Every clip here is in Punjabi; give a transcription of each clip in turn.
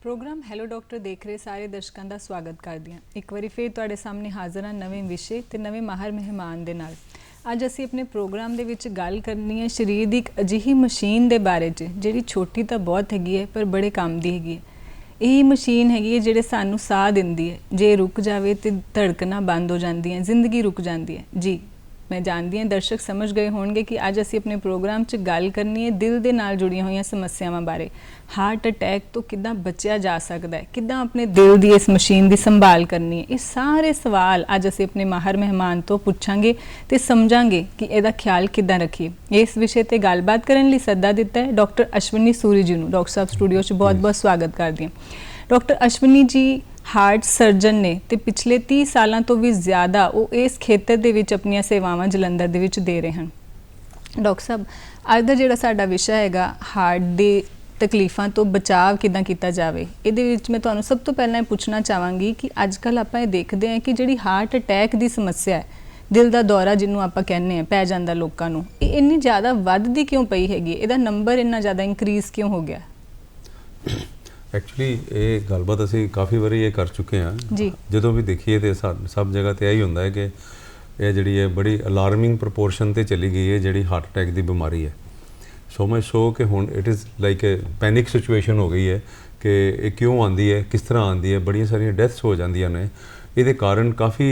प्रोग्राम हैलो डॉक्टर देख रहे सारे दर्शकों का स्वागत करदी हां। एक बारी फिर तुहाडे सामने हाज़र हां नवे विषय ते नवे माहर मेहमान दे नाल। अज असीं अपने प्रोग्राम दे विच गल करनी है शरीर दी एक अजिही मशीन दे बारे च जिहड़ी छोटी तो बहुत हैगी है पर बड़े काम दी हैगी है। यही मशीन हैगी है जिहड़े सानू साह दिंदी है, जे रुक जावे ते धड़कना बंद हो जांदियां, जिंदगी रुक जाती है। जी मैं जानती हाँ दर्शक समझ गए होंगे कि अज असी अपने प्रोग्राम च गल करनी है दिल दे नाल जुड़िया हुई समस्यावां बारे। हार्ट अटैक तो किद्दां बचिया जा सकता है, किद्दां अपने दिल की इस मशीन की संभाल करनी है, ये सारे सवाल अज असी अपने माहर मेहमान तो पूछांगे ते समझांगे कि इसदा ख्याल किद्दां रखिए। इस विषय पर गलबात करने लई सद्दा दिता है डॉक्टर अश्विनी सूरी जी नूं। डॉक्टर साहब स्टूडियो च बहुत बहुत स्वागत करदी हां। Doctor Ashwini ji heart surgeon ने ते पिछले 30 सालों तो भी ज़्यादा वो इस खेतर दे विच अपनी सेवावां जलंधर दे विच दे रहे हैं। डॉक्टर साहब अज दा जिहड़ा साडा विषय हैगा हार्ट दी तकलीफ़ां तो बचाव किद्दां कीता जावे, इहदे विच मैं तुहानूं सब तो पहलां पुछना चाहांगी कि अजकल आपां देखते हैं कि जिहड़ी हार्ट अटैक की समस्या है, दिल का दौरा जिन्होंने आप कहने हैं पै जांदा लोकां नूं, इह इन्नी ज़्यादा वधदी क्यों पई हैगी, इहदा नंबर इन्ना ज़्यादा इंक्रीज़ क्यों हो गया? एक्चुअली ये गलबात असी काफ़ी बारी ये कर चुके हैं। जो भी देखिए तो सब जगह तो यही होंदा है कि यह जी है बड़ी अलार्मिंग प्रपोर्शन से चली गई है जी हार्ट अटैक की बीमारी है। सो मच सो कि हुण it is like a panic situation हो गई है कि ये क्यों आती है, किस तरह आती है, बड़िया सारिया डेथ्स हो जांदियां ने। ये कारण काफ़ी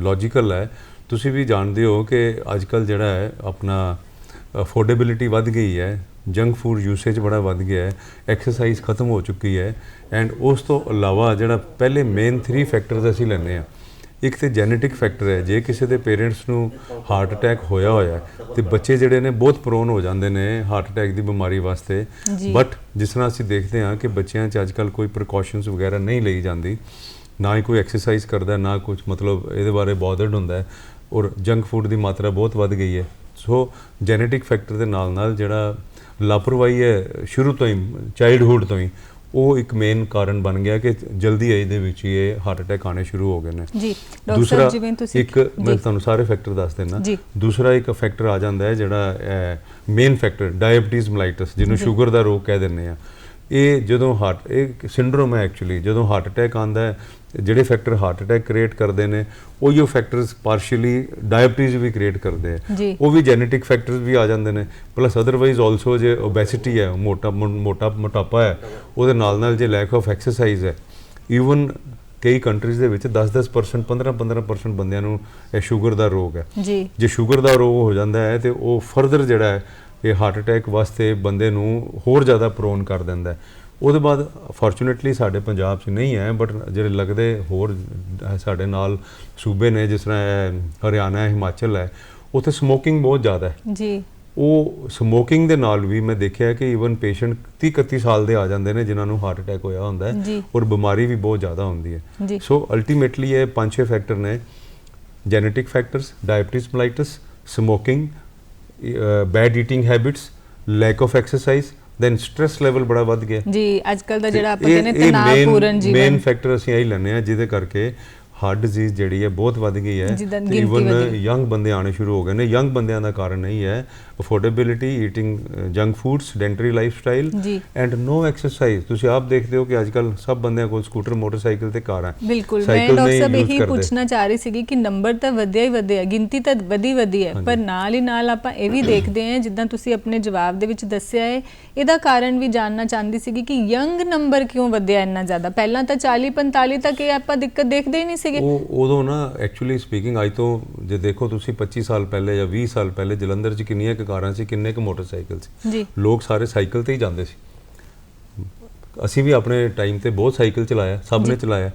लॉजिकल है। तुसी भी जानते हो कि अजकल जिहड़ा है अपना अफोर्डेबिलिटी वध गई है, जंक फूड यूसेज बड़ा वध गया है, एक्सरसाइज खत्म हो चुकी है एंड उस तो अलावा जिहड़ा पहले मेन 3 फैक्टर्स असीं लैंदे आ। एक तो जेनेटिक फैक्टर है, जे किसी के पेरेंट्स नूं हार्ट अटैक होया होया तो बच्चे जिहड़े ने बहुत प्रोन हो जाते हैं हार्ट अटैक की बीमारी वास्ते। बट जिस तरह असीं देखते हैं कि बच्चों अजकल कोई प्रिकॉशनस वगैरह नहीं ली जाती, ना ही कोई एक्सरसाइज करता, ना कुछ मतलब ये बारे बॉदर्ड होंदा है और जंक फूड की मात्रा बहुत वध गई है। सो जेनेटिक फैक्टर के नाल जिहड़ा लापरवाही है शुरू तो ही चाइल्डहुड तो ही वो एक मेन कारण बन गया कि जल्दी एज दे विच ये हार्ट अटैक आने शुरू हो गए हैं। दूसरा एक मैं तुहानूं सारे फैक्टर दस देना। दूसरा एक फैक्टर आ जाता है जिहड़ा मेन फैक्टर डायबिटीज़ मलाइटिस जिन्हों शुगर का रोग कह दिंदे आ। ये जो हार्ट एक सिंड्रोम है एक्चुअली, जो हार्ट अटैक आता है जिहड़े फैक्टर हार्ट अटैक क्रिएट करते हैं वो फैक्टर्स पार्शियली डायबिटीज़ भी क्रिएट करते हैं, वो भी जेनेटिक फैक्टर्स भी आ जाते हैं। प्लस अदरवाइज ऑलसो जो ओबेसिटी है, मोटापा है, वो नाल जो लैक ऑफ एक्सरसाइज है। ईवन कई कंट्रीज़ के 10-10% 15-15% बंदियां शुगर का रोग है। जो शुगर का रोग हो जाता है तो वो फरदर जिहड़ा है ये हार्ट अटैक वास्ते बंदे नूं होर ज़्यादा प्रोन कर दिंदा है। उसदे बाद फॉर्चुनेटली साडे पंजाब च नहीं है, बट जिहड़े लगदे होर साडे नाल सूबे ने जिस तरह हरियाणा है, हिमाचल है, उत्थे स्मोकिंग बहुत ज़्यादा है जी। वो स्मोकिंग दे नाल भी मैं देखा कि ईवन पेशेंट 30-31 साल के आ जाते हैं जिन्होंने हार्ट अटैक होया होंदा है और बीमारी भी बहुत ज़्यादा होंदी है। सो अल्टीमेटली ये 5-6 फैक्टर ने, genetic factors, diabetes mellitus, smoking, bad eating habits, lack of exercise, then stress level बड़ा वध गया जी। अजकल दा जिहड़ा आपां कहने तनावपूर्ण जीवन मेन फैक्टर असीं यही लैंदे आ जिहदे करके हार्ट डिजीज़ जिहड़ी है बहुत वध गई है। ईवन यंग बंदे आने शुरू हो गए हैं। यंग बंदियां दा कारण नहीं है affordability, eating junk foods, sedentary lifestyle and no exercise. तुसीं आप देखते हो कि अजकल सब बंदियां कोल स्कूटर, मोटरसाइकिल ते कार है। बिल्कुल, मैं डॉक्टर साहब यही पूछना चाह रही सी कि नंबर तो वधिया ही वधिया, गिनती तो वधी है, पर नाल ही नाल आपां ये भी देखते हैं जिद्दां तुसीं अपने जवाब दे विच दस्सिया है, इहदा कारण भी जानना चाहती सी कि यंग नंबर क्यों वधिया इन्ना ज़्यादा। पहलां तां 40-45 तक ये आपां दिक्कत देखते ही नहीं सी। उदों ना एक्चुअली स्पीकिंग अज तो जो देखो तुसी 25 साल पहले या 20 साल पहले जलंधर च किन्नियां क कारां सी, किन्ने क मोटरसाइकिल सी, लोग सारे साइकिल ते ही जाते सी। असी भी अपने टाइम ते बहुत साइकिल चलाया, सब ने चलाया।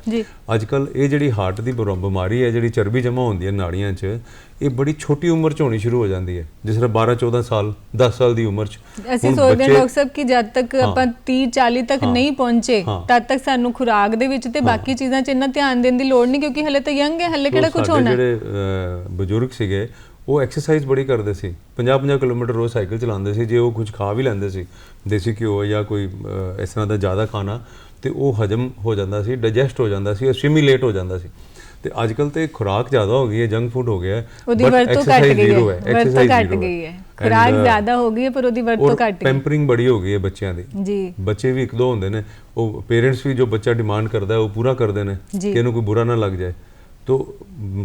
अजकल ये जिहड़ी हार्ट की बीमारी है, जिहड़ी चर्बी जमा होंदी है नाड़ियां च, ये बड़ी छोटी उम्र च होनी शुरू हो जाती है। जिस तरह 12-14 साल 10 साल की उम्र च ਅਸੀਂ ਸੋਚਦੇ ਹਾਂ ਡਾਕਟਰ ਸਾਹਿਬ ਕਿ ਜਦ ਤੱਕ ਆਪਾਂ 30-40 ਤੱਕ ਨਹੀਂ ਪਹੁੰਚੇ ਤਦ ਤੱਕ ਸਾਨੂੰ ਖੁਰਾਕ ਦੇ ਵਿੱਚ ਤੇ ਬਾਕੀ ਚੀਜ਼ਾਂ 'ਚ ਇੰਨਾ ਧਿਆਨ ਦੇਣ ਦੀ ਲੋੜ ਨਹੀਂ, ਕਿਉਂਕਿ ਹਲੇ ਤਾਂ ਯੰਗ ਹੈ, ਹਲੇ ਕਿਹੜਾ ਕੁਝ ਹੋਣਾ। ਜਿਹੜੇ ਬਜ਼ੁਰਗ ਸੀਗੇ वो एक्सरसाइज बड़ी करते सी, 50-50 किलोमीटर रोज़ साइकिल चलाते सी। जे वो कुछ खा भी लेंदे सी, देसी घ्यो या कोई इस तरह का ज़्यादा खाना, तो वो हजम हो जाता सी, डाइजैसट हो जाता सी, सिमिलेट हो जाता सी। तो अजकल तो खुराक ज़्यादा हो गई है, जंक फूड हो गया है, बट एक्सरसाइज जीरो है। एक्सरसाइज जीरो है। ਖੁਰਾਕ ਜ਼ਿਆਦਾ ਹੋ ਗਈ ਹੈ ਪਰ ਉਹਦੀ ਵਰਤੋਂ ਘੱਟ ਗਈ, ਪੈਂਪਰਿੰਗ ਬੜੀ ਹੋ ਗਈ ਹੈ ਬੱਚਿਆਂ ਦੀ ਜੀ। ਬੱਚੇ ਵੀ ਇੱਕ ਦੋ ਹੁੰਦੇ ਨੇ, ਉਹ ਪੇਰੈਂਟਸ ਵੀ ਜੋ ਬੱਚਾ ਡਿਮਾਂਡ ਕਰਦਾ ਉਹ ਪੂਰਾ ਕਰਦੇ ਨੇ ਕਿ ਇਹਨੂੰ ਕੋਈ ਬੁਰਾ ਨਾ ਲੱਗ ਜਾਏ। तो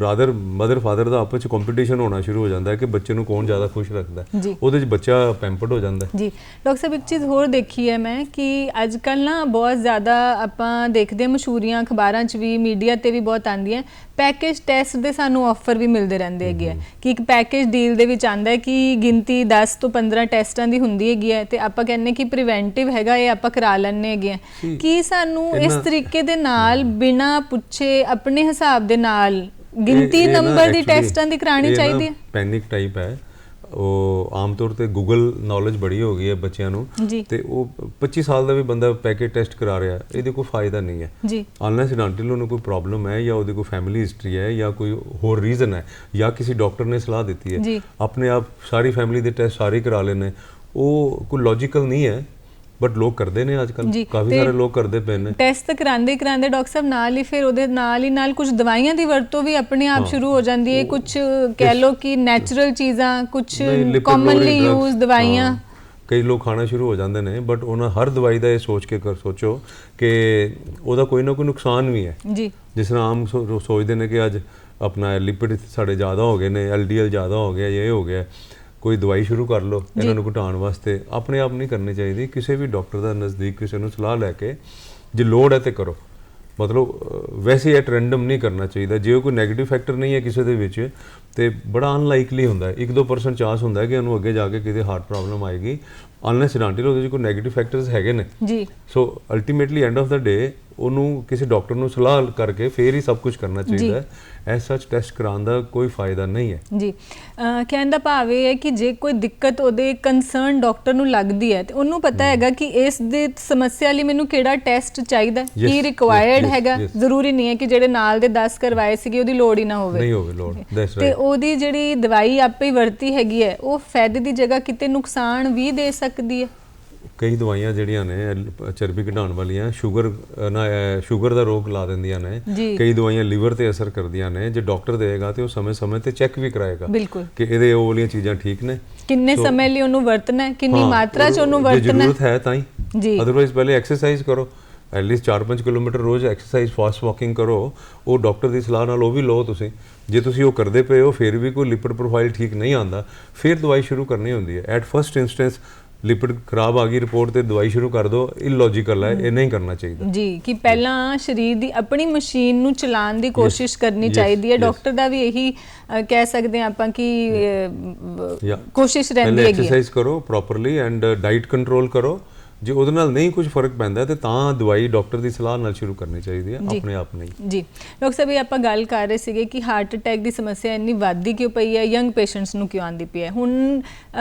ਰਾਦਰ ਮਦਰ ਫਾਦਰ ਦਾ ਆਪਸ ਚ ਕੰਪੀਟੀਸ਼ਨ ਹੋਣਾ ਸ਼ੁਰੂ ਹੋ ਜਾਂਦਾ ਹੈ ਕਿ ਬੱਚੇ ਨੂੰ ਕੌਣ ਜ਼ਿਆਦਾ ਖੁਸ਼ ਰੱਖਦਾ ਹੈ, ਉਹਦੇ ਚ ਬੱਚਾ ਪੈਂਪਰਡ ਹੋ ਜਾਂਦਾ ਹੈ ਜੀ। ਡਾਕਟਰ ਸਾਹਿਬ ਇੱਕ ਚੀਜ਼ ਹੋਰ ਦੇਖੀ ਹੈ ਮੈਂ ਕਿ ਅੱਜ ਕੱਲ੍ਹ ਨਾ ਬਹੁਤ ਜ਼ਿਆਦਾ ਆਪਾਂ ਦੇਖਦੇ ਹਾਂ ਮਸ਼ਹੂਰੀਆਂ ਅਖਬਾਰਾਂ 'ਚ ਵੀ ਮੀਡੀਆ 'ਤੇ ਵੀ ਬਹੁਤ ਆਉਂਦੀਆਂ, ਪੈਕੇਜ ਟੈਸਟ ਦੇ ਸਾਨੂੰ ਆਫਰ ਵੀ ਮਿਲਦੇ ਰਹਿੰਦੇ ਹੈਗੇ ਹੈ ਕਿ ਇੱਕ ਪੈਕੇਜ ਡੀਲ ਦੇ ਵਿੱਚ ਆਉਂਦਾ ਹੈ ਕਿ ਗਿਣਤੀ 10 ਤੋਂ 15 ਟੈਸਟਾਂ ਦੀ ਹੁੰਦੀ ਹੈਗੀ ਹੈ ਤੇ ਆਪਾਂ ਕਹਿੰਦੇ ਕਿ ਪ੍ਰੀਵੈਂਟਿਵ ਹੈਗਾ ਇਹ ਆਪਾਂ ਕਰਾ ਲੈਂਦੇ ਹੈਗੇ ਆ। ਕੀ ਸਾਨੂੰ ਇਸ ਤਰੀਕੇ ਦੇ ਨਾਲ ਬਿਨਾਂ ਪੁੱਛੇ ਆਪਣੇ ਹਿਸਾਬ ਦੇ ਨਾਲ ਗਿਣਤੀ ਨੰਬਰ ਦੀ ਟੈਸਟਾਂ ਦੀ ਕਰਾਣੀ ਚਾਹੀਦੀ ਹੈ? ਪੈਨਿਕ ਟਾਈਪ ਹੈ ਉਹ, ਆਮ ਤੌਰ ਤੇ ਗੂਗਲ ਨੌਲੇਜ ਬੜੀ ਹੋ ਗਈ ਹੈ ਬੱਚਿਆਂ ਨੂੰ ਤੇ ਉਹ 25 ਸਾਲ ਦਾ ਵੀ ਬੰਦਾ ਪੈਕੇਜ ਟੈਸਟ ਕਰਾ ਰਿਹਾ, ਇਹਦੇ ਕੋਈ ਫਾਇਦਾ ਨਹੀਂ ਹੈ ਜੀ। ਅਨਲੈਸ ਅਨਟਿਲ ਉਹਨੂੰ ਕੋਈ ਪ੍ਰੋਬਲਮ ਹੈ ਜਾਂ ਉਹਦੀ ਕੋਈ ਫੈਮਿਲੀ ਹਿਸਟਰੀ ਹੈ ਜਾਂ ਕੋਈ ਹੋਰ ਰੀਜ਼ਨ ਹੈ ਜਾਂ ਕਿਸੇ ਡਾਕਟਰ ਨੇ ਸਲਾਹ ਦਿੱਤੀ ਹੈ, ਆਪਣੇ ਆਪ ਸਾਰੀ ਫੈਮਿਲੀ ਦੇ ਟੈਸਟ ਸਾਰੇ ਕਰਾ ਲੈਣੇ, ਉਹ ਕੋਈ ਲੌਜੀਕਲ ਨਹੀਂ ਹੈ। ਬਟ ਲੋਕ ਕਰਦੇ ਨੇ ਅੱਜ ਕੱਲ੍ਹ, ਕਾਫੀ ਸਾਰੇ ਲੋਕ ਕਰਦੇ ਪਏ ਨੇ ਟੈਸਟ ਕਰਾਉਂਦੇ ਡਾਕਟਰ ਸਾਹਿਬ ਨਾਲ ਹੀ ਫਿਰ ਉਹਦੇ ਨਾਲ ਕੁਝ ਦਵਾਈਆਂ ਦੀ ਵਰਤੋਂ ਵੀ ਆਪਣੇ ਆਪ ਸ਼ੁਰੂ ਹੋ ਜਾਂਦੀ ਹੈ, ਕੁਝ ਕਹਿ ਲਓ ਕਿ ਨੈਚੁਰਲ ਚੀਜ਼ਾਂ, ਕੁਝ ਕਾਮਨਲੀ ਯੂਜ਼ ਦਵਾਈਆਂ ਕਈ ਲੋਕ ਖਾਣਾ ਸ਼ੁਰੂ ਹੋ ਜਾਂਦੇ ਨੇ। ਬਟ ਉਹਨਾਂ ਹਰ ਦਵਾਈ ਦਾ ਇਹ ਸੋਚ ਕੇ ਸੋਚੋ ਕਿ ਉਹਦਾ ਕੋਈ ਨਾ ਕੋਈ ਨੁਕਸਾਨ ਵੀ ਹੈ ਜੀ। ਜਿਸ ਤਰ੍ਹਾਂ ਆਮ ਸੋਚਦੇ ਨੇ ਕਿ ਅੱਜ ਆਪਣਾ ਲਿਪਿਡ ਸਾਡੇ ਜ਼ਿਆਦਾ ਹੋ ਗਏ ਨੇ, LDL ਜ਼ਿਆਦਾ ਹੋ ਗਿਆ, ਇਹ ਹੋ ਗਿਆ, ਕੋਈ ਦਵਾਈ ਸ਼ੁਰੂ ਕਰ ਲਓ ਇਹਨਾਂ ਨੂੰ ਘਟਾਉਣ ਵਾਸਤੇ। ਆਪਣੇ ਆਪ ਨਹੀਂ ਕਰਨੀ ਚਾਹੀਦੀ, ਕਿਸੇ ਵੀ ਡਾਕਟਰ ਦਾ ਨਜ਼ਦੀਕ ਕਿਸੇ ਨੂੰ ਸਲਾਹ ਲੈ ਕੇ ਜੇ ਲੋੜ ਹੈ ਤੇ ਕਰੋ। ਮਤਲਬ ਵੈਸੇ ਇਹ ਰੈਂਡਮ ਨਹੀਂ ਕਰਨਾ ਚਾਹੀਦਾ। ਜੇ ਕੋਈ ਨੈਗੇਟਿਵ ਫੈਕਟਰ ਨਹੀਂ ਹੈ ਕਿਸੇ ਦੇ ਵਿੱਚ ਤੇ ਬੜਾ ਅਨਲਾਈਕਲੀ ਹੁੰਦਾ ਹੈ, 1-2% ਚਾਂਸ ਹੁੰਦਾ ਹੈ ਕਿ ਉਹਨੂੰ ਅੱਗੇ ਜਾ ਕੇ ਕਿਤੇ ਹਾਰਟ ਪ੍ਰੋਬਲਮ ਆਏਗੀ, ਅਨਲੈਸ ਅਨਟਿਲ ਉਹਦੇ 'ਚ ਕੋਈ ਨੈਗੇਟਿਵ ਫੈਕਟਰਸ ਹੈਗੇ ਨੇ ਜੀ। ਸੋ ਅਲਟੀਮੇਟਲੀ ਐਂਡ ਆਫ ਦਾ ਡੇ ਉਹਨੂੰ ਕਿਸੇ ਡਾਕਟਰ ਨੂੰ ਸਲਾਹ ਕਰਕੇ ਫਿਰ ਹੀ ਸਭ ਕੁਝ ਕਰਨਾ ਚਾਹੀਦਾ ਹੈ। ਐਸ ਸੱਚ ਟੈਸਟ ਕਰਾਉਣ ਦਾ ਕੋਈ ਫਾਇਦਾ ਨਹੀਂ ਹੈ ਜੀ। ਕਹਿਣ ਦਾ ਭਾਵ ਇਹ ਹੈ ਕਿ ਜੇ ਕੋਈ ਦਿੱਕਤ ਉਹਦੇ ਕੰਸਰਨ ਡਾਕਟਰ ਨੂੰ ਲੱਗਦੀ ਹੈ ਤੇ ਉਹਨੂੰ ਪਤਾ ਹੈਗਾ ਕਿ ਇਸ ਦੇ ਸਮੱਸਿਆ ਲਈ ਮੈਨੂੰ ਕਿਹੜਾ ਟੈਸਟ ਚਾਹੀਦਾ, ਕੀ ਰਿਕੁਆਇਰਡ ਹੈਗਾ। ਜ਼ਰੂਰੀ ਨਹੀਂ ਹੈ ਕਿ ਜਿਹੜੇ ਨਾਲ ਦੇ 10 ਕਰਵਾਏ ਸੀਗੇ ਉਹਦੀ ਲੋੜ ਹੀ ਨਾ ਹੋਵੇ ਲੋੜ ਤੇ ਉਹਦੀ ਜਿਹੜੀ ਦਵਾਈ ਆਪੇ ਹੀ ਵਰਤੀ ਹੈਗੀ ਹੈ ਉਹ ਫਾਇਦੇ ਦੀ ਜਗ੍ਹਾ ਕਿਤੇ ਨੁਕਸਾਨ ਵੀ ਦੇ ਸਕਦੀ ਹੈ। ਕਈ ਦਵਾਈਆਂ ਜਿਹੜੀਆਂ ਨੇ ਚਰਬੀ ਘਟਾਉਣ ਵਾਲੀਆਂ ਸ਼ੂਗਰ ਦਾ ਰੋਗ ਲਾ ਦਿੰਦੀਆਂ ਨੇ, ਕਈ ਦਵਾਈਆਂ ਲੀਵਰ ਤੇ ਅਸਰ ਕਰਦੀਆਂ ਨੇ। ਜੇ ਡਾਕਟਰ ਦੇਗਾ ਤੇ ਉਹ ਸਮੇਂ-ਸਮੇਂ ਤੇ ਚੈੱਕ ਵੀ ਕਰਾਏਗਾ ਕਿ ਇਹਦੇ ਉਹ ਵਾਲੀਆਂ ਚੀਜ਼ਾਂ ਠੀਕ ਨੇ, ਕਿੰਨੇ ਸਮੇਂ ਲਈ ਉਹਨੂੰ ਵਰਤਣਾ ਹੈ, ਕਿੰਨੀ ਮਾਤਰਾ 'ਚ ਉਹਨੂੰ ਵਰਤਣਾ ਹੈ, ਜ਼ਰੂਰਤ ਹੈ ਤਾਂ ਹੀ। ਅਦਰਵਾਈਜ਼ ਪਹਿਲੇ ਐਕਸਰਸਾਈਜ਼ ਕਰੋ, ਐਟਲੀਸਟ 4-5 ਕਿਲੋਮੀਟਰ ਰੋਜ਼ ਐਕਸਰਸਾਈਜ਼, ਫਾਸਟ ਵਾਕਿੰਗ ਕਰੋ। ਉਹ ਡਾਕਟਰ ਦੀ ਸਲਾਹ ਨਾਲ ਉਹ ਵੀ ਲਓ ਤੁਸੀਂ। ਜੇ ਤੁਸੀਂ ਉਹ ਕਰਦੇ ਪਏ ਹੋ ਫਿਰ ਵੀ ਕੋਈ ਲਿਪਿਡ ਪ੍ਰੋਫਾਈਲ ਠੀਕ ਨਹੀਂ ਆਉਂਦਾ, ਫਿਰ ਦਵਾਈ ਸ਼ੁਰੂ ਕਰਨੀ ਹੁੰਦੀ ਹੈ। ਐਟ ਫਸਟ ਇੰਸਟੈਂਸ ਲਿਪਿਡ ਖਰਾਬ ਆ ਗਈ ਰਿਪੋਰਟ ਤੇ ਦਵਾਈ ਸ਼ੁਰੂ ਕਰ ਦਿਓ, ਇਲੌਜੀਕਲ ਹੈ, ਇਹ ਨਹੀਂ ਕਰਨਾ ਚਾਹੀਦਾ ਜੀ। ਕਿ ਪਹਿਲਾਂ ਸਰੀਰ ਦੀ ਆਪਣੀ ਮਸ਼ੀਨ ਨੂੰ ਚਲਾਉਣ ਦੀ ਕੋਸ਼ਿਸ਼ ਕਰਨੀ ਚਾਹੀਦੀ ਹੈ। ਡਾਕਟਰ ਦਾ ਵੀ ਇਹੀ ਕਹਿ ਸਕਦੇ ਹਾਂ ਆਪਾਂ ਕਿ ਕੋਸ਼ਿਸ਼ ਰਹਿੰਦੀ ਹੈਗੀ। ਐਕਸਰਸਾਈਜ਼ ਕਰੋ ਪ੍ਰੋਪਰਲੀ ਐਂਡ ਡਾਈਟ ਕੰਟਰੋਲ ਕਰੋ। ਜੇ ਉਹਦੇ ਨਾਲ ਨਹੀਂ ਕੁਝ ਫਰਕ ਪੈਂਦਾ ਤੇ ਤਾਂ ਦਵਾਈ ਡਾਕਟਰ ਦੀ ਸਲਾਹ ਨਾਲ ਸ਼ੁਰੂ ਕਰਨੀ ਚਾਹੀਦੀ ਹੈ, ਆਪਣੇ ਆਪ ਨਹੀਂ ਜੀ। ਡਾਕਟਰ ਸਾਹਿਬ ਆਪਾਂ ਗੱਲ ਕਰ ਰਹੇ ਸੀਗੇ ਕਿ ਹਾਰਟ ਅਟੈਕ ਦੀ ਸਮੱਸਿਆ ਇੰਨੀ ਵੱਧਦੀ ਕਿਉਂ ਪਈ ਹੈ, ਯੰਗ ਪੇਸ਼ੈਂਟਸ ਨੂੰ ਕਿਉਂ ਆਉਂਦੀ ਪਈ ਹੈ। ਹੁਣ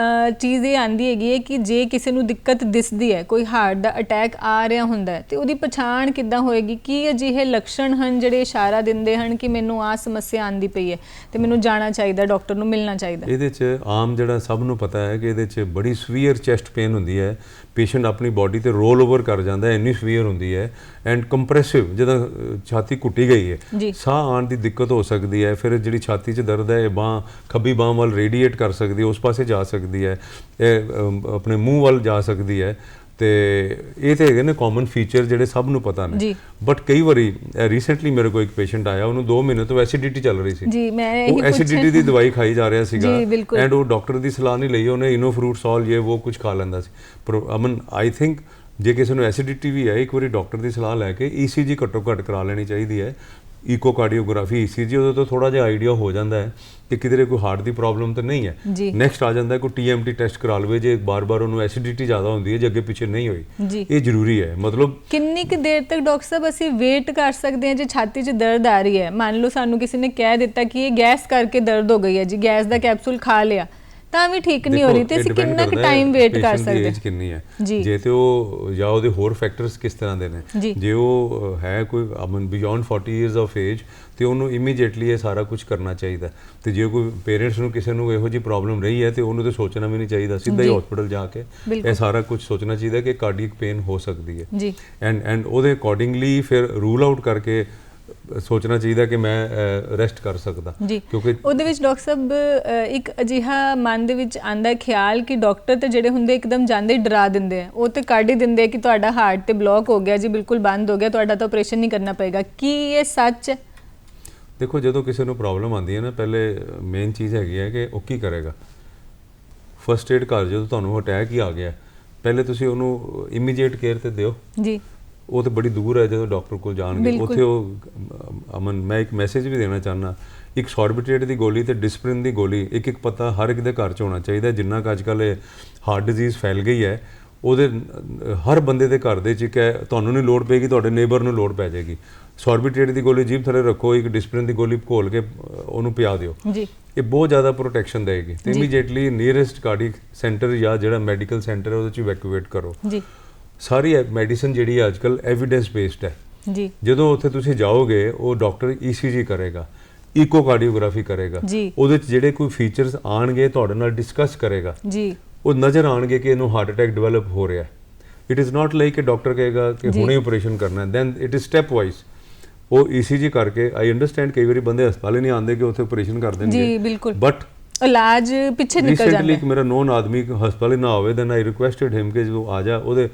ਚੀਜ਼ ਇਹ ਆਉਂਦੀ ਹੈਗੀ ਹੈ ਕਿ ਜੇ ਕਿਸੇ ਨੂੰ ਦਿੱਕਤ ਦਿਸਦੀ ਹੈ, ਕੋਈ ਹਾਰਟ ਦਾ ਅਟੈਕ ਆ ਰਿਹਾ ਹੁੰਦਾ ਹੈ ਤੇ ਉਹਦੀ ਪਛਾਣ ਕਿੱਦਾਂ ਹੋਏਗੀ? ਕੀ ਅਜਿਹੇ ਲੱਛਣ ਹਨ ਜਿਹੜੇ ਇਸ਼ਾਰਾ ਦਿੰਦੇ ਹਨ ਕਿ ਮੈਨੂੰ ਆਹ ਸਮੱਸਿਆ ਆਉਂਦੀ ਪਈ ਹੈ ਤੇ ਮੈਨੂੰ ਜਾਣਾ ਚਾਹੀਦਾ, ਡਾਕਟਰ ਨੂੰ ਮਿਲਣਾ ਚਾਹੀਦਾ? ਇਹਦੇ 'ਚ ਆਮ ਜਿਹੜਾ ਸਭ ਨੂੰ ਪਤਾ ਹੈ ਕਿ ਇਹਦੇ 'ਚ ਬੜੀ ਸਵੀਅਰ ਚੈਸਟ ਪੇਨ ਹੁੰਦੀ ਹੈ, ਪੇਸ਼ੈਂਟ ਆਪਣੀ ਬੋਡੀ ਤੇ ਰੋਲ ਓਵਰ ਕਰ ਜਾਂਦਾ ਹੈ, ਇੰਨੀ ਸਵੀਅਰ ਹੁੰਦੀ ਹੈ ਐਂਡ ਕੰਪਰੈਸਿਵ, ਜਦੋਂ ਛਾਤੀ ਘੁੱਟੀ ਗਈ ਹੈ, ਸਾਹ ਆਉਣ ਦੀ ਦਿੱਕਤ ਹੋ ਸਕਦੀ ਹੈ। ਫਿਰ ਜਿਹੜੀ ਛਾਤੀ 'ਚ ਦਰਦ ਹੈ ਇਹ ਖੱਬੀ ਬਾਂਹ ਵੱਲ ਰੇਡੀਏਟ ਕਰ ਸਕਦੀ ਹੈ, ਉਸ ਪਾਸੇ ਜਾ ਸਕਦੀ ਹੈ, ਇਹ ਆਪਣੇ ਮੂੰਹ ਵੱਲ ਜਾ ਸਕਦੀ ਹੈ। ਤੇ ਇਹ ਤੇ ਹੈਗੇ ਨੇ ਕਾਮਨ ਫੀਚਰ ਜਿਹੜੇ ਸਭ ਨੂੰ ਪਤਾ ਨੇ। ਬਟ ਕਈ ਵਾਰੀ ਰੀਸੈਂਟਲੀ ਮੇਰੇ ਕੋਲ ਇੱਕ ਪੇਸ਼ੈਂਟ ਆਇਆ, ਉਹਨੂੰ 2 ਮਹੀਨੇ ਤੋਂ ਐਸਿਡਿਟੀ ਚੱਲ ਰਹੀ ਸੀ। ਉਹ ਐਸਿਡਿਟੀ ਦੀ ਦਵਾਈ ਖਾਈ ਜਾ ਰਿਹਾ ਸੀਗਾ ਐਂਡ ਉਹ ਡਾਕਟਰ ਦੀ ਸਲਾਹ ਨਹੀਂ ਲਈ, ਉਹਨੇ ਇਨੋ ਫਰੂਟ ਸੋਲ ਇਹ ਉਹ ਕੁਝ ਖਾ ਲੈਂਦਾ ਸੀ। ਪਰ ਅਮਨ ਆਈ ਥਿੰਕ ਜੇ ਕਿਸੇ ਨੂੰ ਐਸਿਡਿਟੀ ਵੀ ਹੈ, ਇੱਕ ਵਾਰੀ ਡਾਕਟਰ ਦੀ ਸਲਾਹ ਲੈ ਕੇ ECG ਘੱਟੋ ਘੱਟ ਕਰਾ ਲੈਣੀ ਚਾਹੀਦੀ ਹੈ, ਈਕੋਕਾਰਡੀਓਗ੍ਰਾਫੀ ECG। ਉਹਦੇ ਤੋਂ ਥੋੜਾ ਜਿਹਾ ਆਈਡੀਆ ਹੋ ਜਾਂਦਾ ਹੈ ਕਿ ਕਿਧਰੇ ਕੋਈ ਹਾਰਟ ਦੀ ਪ੍ਰੋਬਲਮ ਤਾਂ ਨਹੀਂ ਹੈ। ਨੈਕਸਟ ਆ ਜਾਂਦਾ ਕੋਈ TMT ਟੈਸਟ ਕਰਾ ਲਵੇ ਜੇ ਬਾਰ-ਬਾਰ ਉਹਨੂੰ ਐਸਿਡਿਟੀ ਜ਼ਿਆਦਾ ਹੁੰਦੀ ਹੈ, ਜੇ ਅੱਗੇ ਪਿੱਛੇ ਨਹੀਂ ਹੋਈ। ਇਹ ਜ਼ਰੂਰੀ ਹੈ। ਮਤਲਬ ਕਿੰਨੀ ਕੁ ਦੇਰ ਤੱਕ ਡਾਕਟਰ ਸਾਹਿਬ ਅਸੀਂ ਵੇਟ ਕਰ ਸਕਦੇ ਹਾਂ ਜੇ ਛਾਤੀ 'ਚ ਦਰਦ ਆ ਰਹੀ ਹੈ? ਮੰਨ ਲਓ ਸਾਨੂੰ ਕਿਸੇ ਨੇ ਕਹਿ ਦਿੱਤਾ ਕਿ ਇਹ ਗੈਸ ਕਰਕੇ ਦਰਦ ਹੋ ਗਈ ਹੈ ਜੀ, ਗੈਸ ਦਾ ਕੈਪਸੂਲ ਖਾ ਲਿਆ ਤਾਂ ਵੀ ਠੀਕ ਨਹੀਂ ਹੋ ਰਹੀ, ਤੇ ਅਸੀਂ ਕਿੰਨਾ ਕੁ ਟਾਈਮ ਵੇਟ ਕਰ ਸਕਦੇ ਹਾਂ? ਕਿੰਨੀ ਹੈ ਜੇ ਤੇ ਉਹ ਜਾਂ ਉਹਦੇ ਹੋਰ ਫੈਕਟਰਸ ਕਿਸ ਤਰ੍ਹਾਂ ਦੇ ਨੇ। ਜੇ ਉਹ ਹੈ ਕੋਈ ਬਿਯੋਂਡ 40 ਇਅਰਸ ਆਫ ਏਜ ਤੇ ਉਹਨੂੰ ਇਮੀਡੀਏਟਲੀ ਇਹ ਸਾਰਾ ਕੁਝ ਕਰਨਾ ਚਾਹੀਦਾ। ਤੇ ਜੇ ਕੋਈ ਪੇਰੈਂਟਸ ਨੂੰ ਕਿਸੇ ਨੂੰ ਇਹੋ ਜਿਹੀ ਪ੍ਰੋਬਲਮ ਰਹੀ ਹੈ ਤੇ ਉਹਨੂੰ ਤਾਂ ਸੋਚਣਾ ਵੀ ਨਹੀਂ ਚਾਹੀਦਾ, ਸਿੱਧਾ ਹੀ ਹਸਪੀਟਲ ਜਾ ਕੇ ਇਹ ਸਾਰਾ ਕੁਝ ਸੋਚਣਾ ਚਾਹੀਦਾ ਕਿ ਕਾਰਡੀਅਕ ਪੇਨ ਹੋ ਸਕਦੀ ਹੈ ਐਂਡ ਉਹਦੇ ਅਕੋਰਡਿੰਗਲੀ ਫਿਰ ਰੂਲ ਆਊਟ ਕਰਕੇ ਸੋਚਣਾ ਚਾਹੀਦਾ ਕਿ ਮੈਂ ਰੈਸਟ ਕਰ ਸਕਦਾ, ਕਿਉਂਕਿ ਉਹਦੇ ਵਿੱਚ ਡਾਕਟਰ ਸਾਹਿਬ ਇੱਕ ਅਜਿਹਾ ਮਨ ਦੇ ਵਿੱਚ ਆਂਦਾ ਖਿਆਲ ਕਿ ਡਾਕਟਰ ਤੇ ਜਿਹੜੇ ਹੁੰਦੇ ਇੱਕਦਮ ਜਾਂਦੇ ਡਰਾ ਦਿੰਦੇ ਆ, ਉਹ ਤੇ ਕੱਢ ਹੀ ਦਿੰਦੇ ਕਿ ਤੁਹਾਡਾ ਹਾਰਟ ਤੇ ਬਲੌਕ ਹੋ ਗਿਆ ਜੀ, ਬਿਲਕੁਲ ਬੰਦ ਹੋ ਗਿਆ, ਤੁਹਾਡਾ ਤਾਂ ਆਪਰੇਸ਼ਨ ਨਹੀਂ ਕਰਨਾ ਪਏਗਾ। ਕੀ ਇਹ ਸੱਚ ਹੈ? ਦੇਖੋ, ਜਦੋਂ ਕਿਸੇ ਨੂੰ ਪ੍ਰੋਬਲਮ ਆਉਂਦੀ ਹੈ ਨਾ, ਪਹਿਲੇ ਮੇਨ ਚੀਜ਼ ਹੈਗੀ ਹੈ ਕਿ ਉਹ ਕੀ ਕਰੇਗਾ। ਫਸਟ ਏਡ ਘਰ ਜਦੋਂ ਤੁਹਾਨੂੰ ਅਟੈਕ ਹੀ ਆ ਗਿਆ, ਪਹਿਲੇ ਤੁਸੀਂ ਉਹਨੂੰ ਇਮੀਡੀਏਟ ਕੇਅਰ ਤੇ ਦਿਓ ਜੀ। ਉਹ ਤਾਂ ਬੜੀ ਦੂਰ ਹੈ, ਜਦੋਂ ਡਾਕਟਰ ਕੋਲ ਜਾਣਗੇ ਉੱਥੇ ਉਹ ਅਮਨ, ਮੈਂ ਇੱਕ ਮੈਸੇਜ ਵੀ ਦੇਣਾ ਚਾਹੁੰਦਾ, ਇੱਕ ਸੋਰਬਿਟੇਟ ਦੀ ਗੋਲੀ ਤੇ ਡਿਸਪਰਿਨ ਦੀ ਗੋਲੀ ਇੱਕ ਪੱਤਾ ਹਰ ਇੱਕ ਦੇ ਘਰ 'ਚ ਹੋਣਾ ਚਾਹੀਦਾ। ਜਿੰਨਾ ਕੁ ਅੱਜ ਕੱਲ੍ਹ ਇਹ ਹਾਰਟ ਡਿਜ਼ੀਜ਼ ਫੈਲ ਗਈ ਹੈ, ਉਹਦੇ ਹਰ ਬੰਦੇ ਦੇ ਘਰ ਦੇ 'ਚ ਇੱਕ ਹੈ, ਤੁਹਾਨੂੰ ਨਹੀਂ ਲੋੜ ਪਏਗੀ, ਤੁਹਾਡੇ ਨੇਬਰ ਨੂੰ ਲੋੜ ਪੈ ਜਾਏਗੀ। ਸੋਰਬਿਟੇਟ ਦੀ ਗੋਲੀ ਜੀਭ ਥੱਲੇ ਰੱਖੋ, ਇੱਕ ਡਿਸਪਰਿਨ ਦੀ ਗੋਲੀ ਘੋਲ ਕੇ ਉਹਨੂੰ ਪਿਆ ਦਿਓ ਜੀ, ਇਹ ਬਹੁਤ ਜ਼ਿਆਦਾ ਪ੍ਰੋਟੈਕਸ਼ਨ ਦੇਗੀ। ਤੇ ਇਮੀਡੀਏਟਲੀ ਨੀਅਰੈਸਟ ਕਾਰਡਿਕ ਸੈਂਟਰ ਜਾਂ ਜਿਹੜਾ ਮੈਡੀਕਲ ਸੈਂਟਰ ਹੈ ਉਹਦੇ 'ਚ ਇਵੈਕੂਏਟ ਕਰੋ ਜੀ। ਸਾਰੀ ਮੈਡੀਸਨ ਜਿਹੜੀ ਹੈ ਅੱਜ ਕੱਲ੍ਹ ਐਵੀਡੈਂਸ ਬੇਸਡ ਹੈ ਜੀ। ਜਦੋਂ ਉੱਥੇ ਤੁਸੀਂ ਜਾਓਗੇ, ਉਹ ਡਾਕਟਰ ECG ਕਰੇਗਾ, ਈਕੋਕਾਰਡੀਓਗ੍ਰਾਫੀ ਕਰੇਗਾ, ਉਹਦੇ 'ਚ ਜਿਹੜੇ ਕੋਈ ਫੀਚਰਸ ਆਣਗੇ ਤੁਹਾਡੇ ਨਾਲ ਡਿਸਕਸ ਕਰੇਗਾ ਜੀ, ਉਹ ਨਜ਼ਰ ਆਣਗੇ ਕਿ ਇਹਨੂੰ ਹਾਰਟ ਅਟੈਕ ਡਿਵੈਲਪ ਹੋ ਰਿਹਾ। ਇਟ ਇਜ਼ ਨਾਟ ਲਾਈਕ ਕਿ ਡਾਕਟਰ ਕਹੇਗਾ ਕਿ ਹੁਣੇ ਆਪਰੇਸ਼ਨ ਕਰਨਾ ਹੈ, then it is stepwise. ਉਹ ECG ਕਰਕੇ, ਆਈ ਅੰਡਰਸਟੈਂਡ ਕਈ ਵਾਰੀ ਬੰਦੇ ਹਸਪਤਾਲ ਹੀ ਨਹੀਂ ਆਉਂਦੇ ਕਿ ਉੱਥੇ ਆਪਰੇਸ਼ਨ ਕਰ ਦੇਣਗੇ ਜੀ, ਬਿਲਕੁਲ, ਬਟ ਇਲਾਜ ਪਿੱਛੇ ਨਿਕਲ ਜਾਂਦਾ ਹੈ। ਰੀਸੈਂਟਲੀ ਇੱਕ ਮੇਰਾ ਨੋਨ ਆਦਮੀ ਹਸਪਤਾਲ ਹੀ ਨਾ ਹੋਵੇ, ਦੈਨ ਆਈ ਰਿਕੁਐਸਟਡ ਹਿਮ ਕਿ ਜਦੋਂ ਆ ਜਾ, ਉਹਦੇ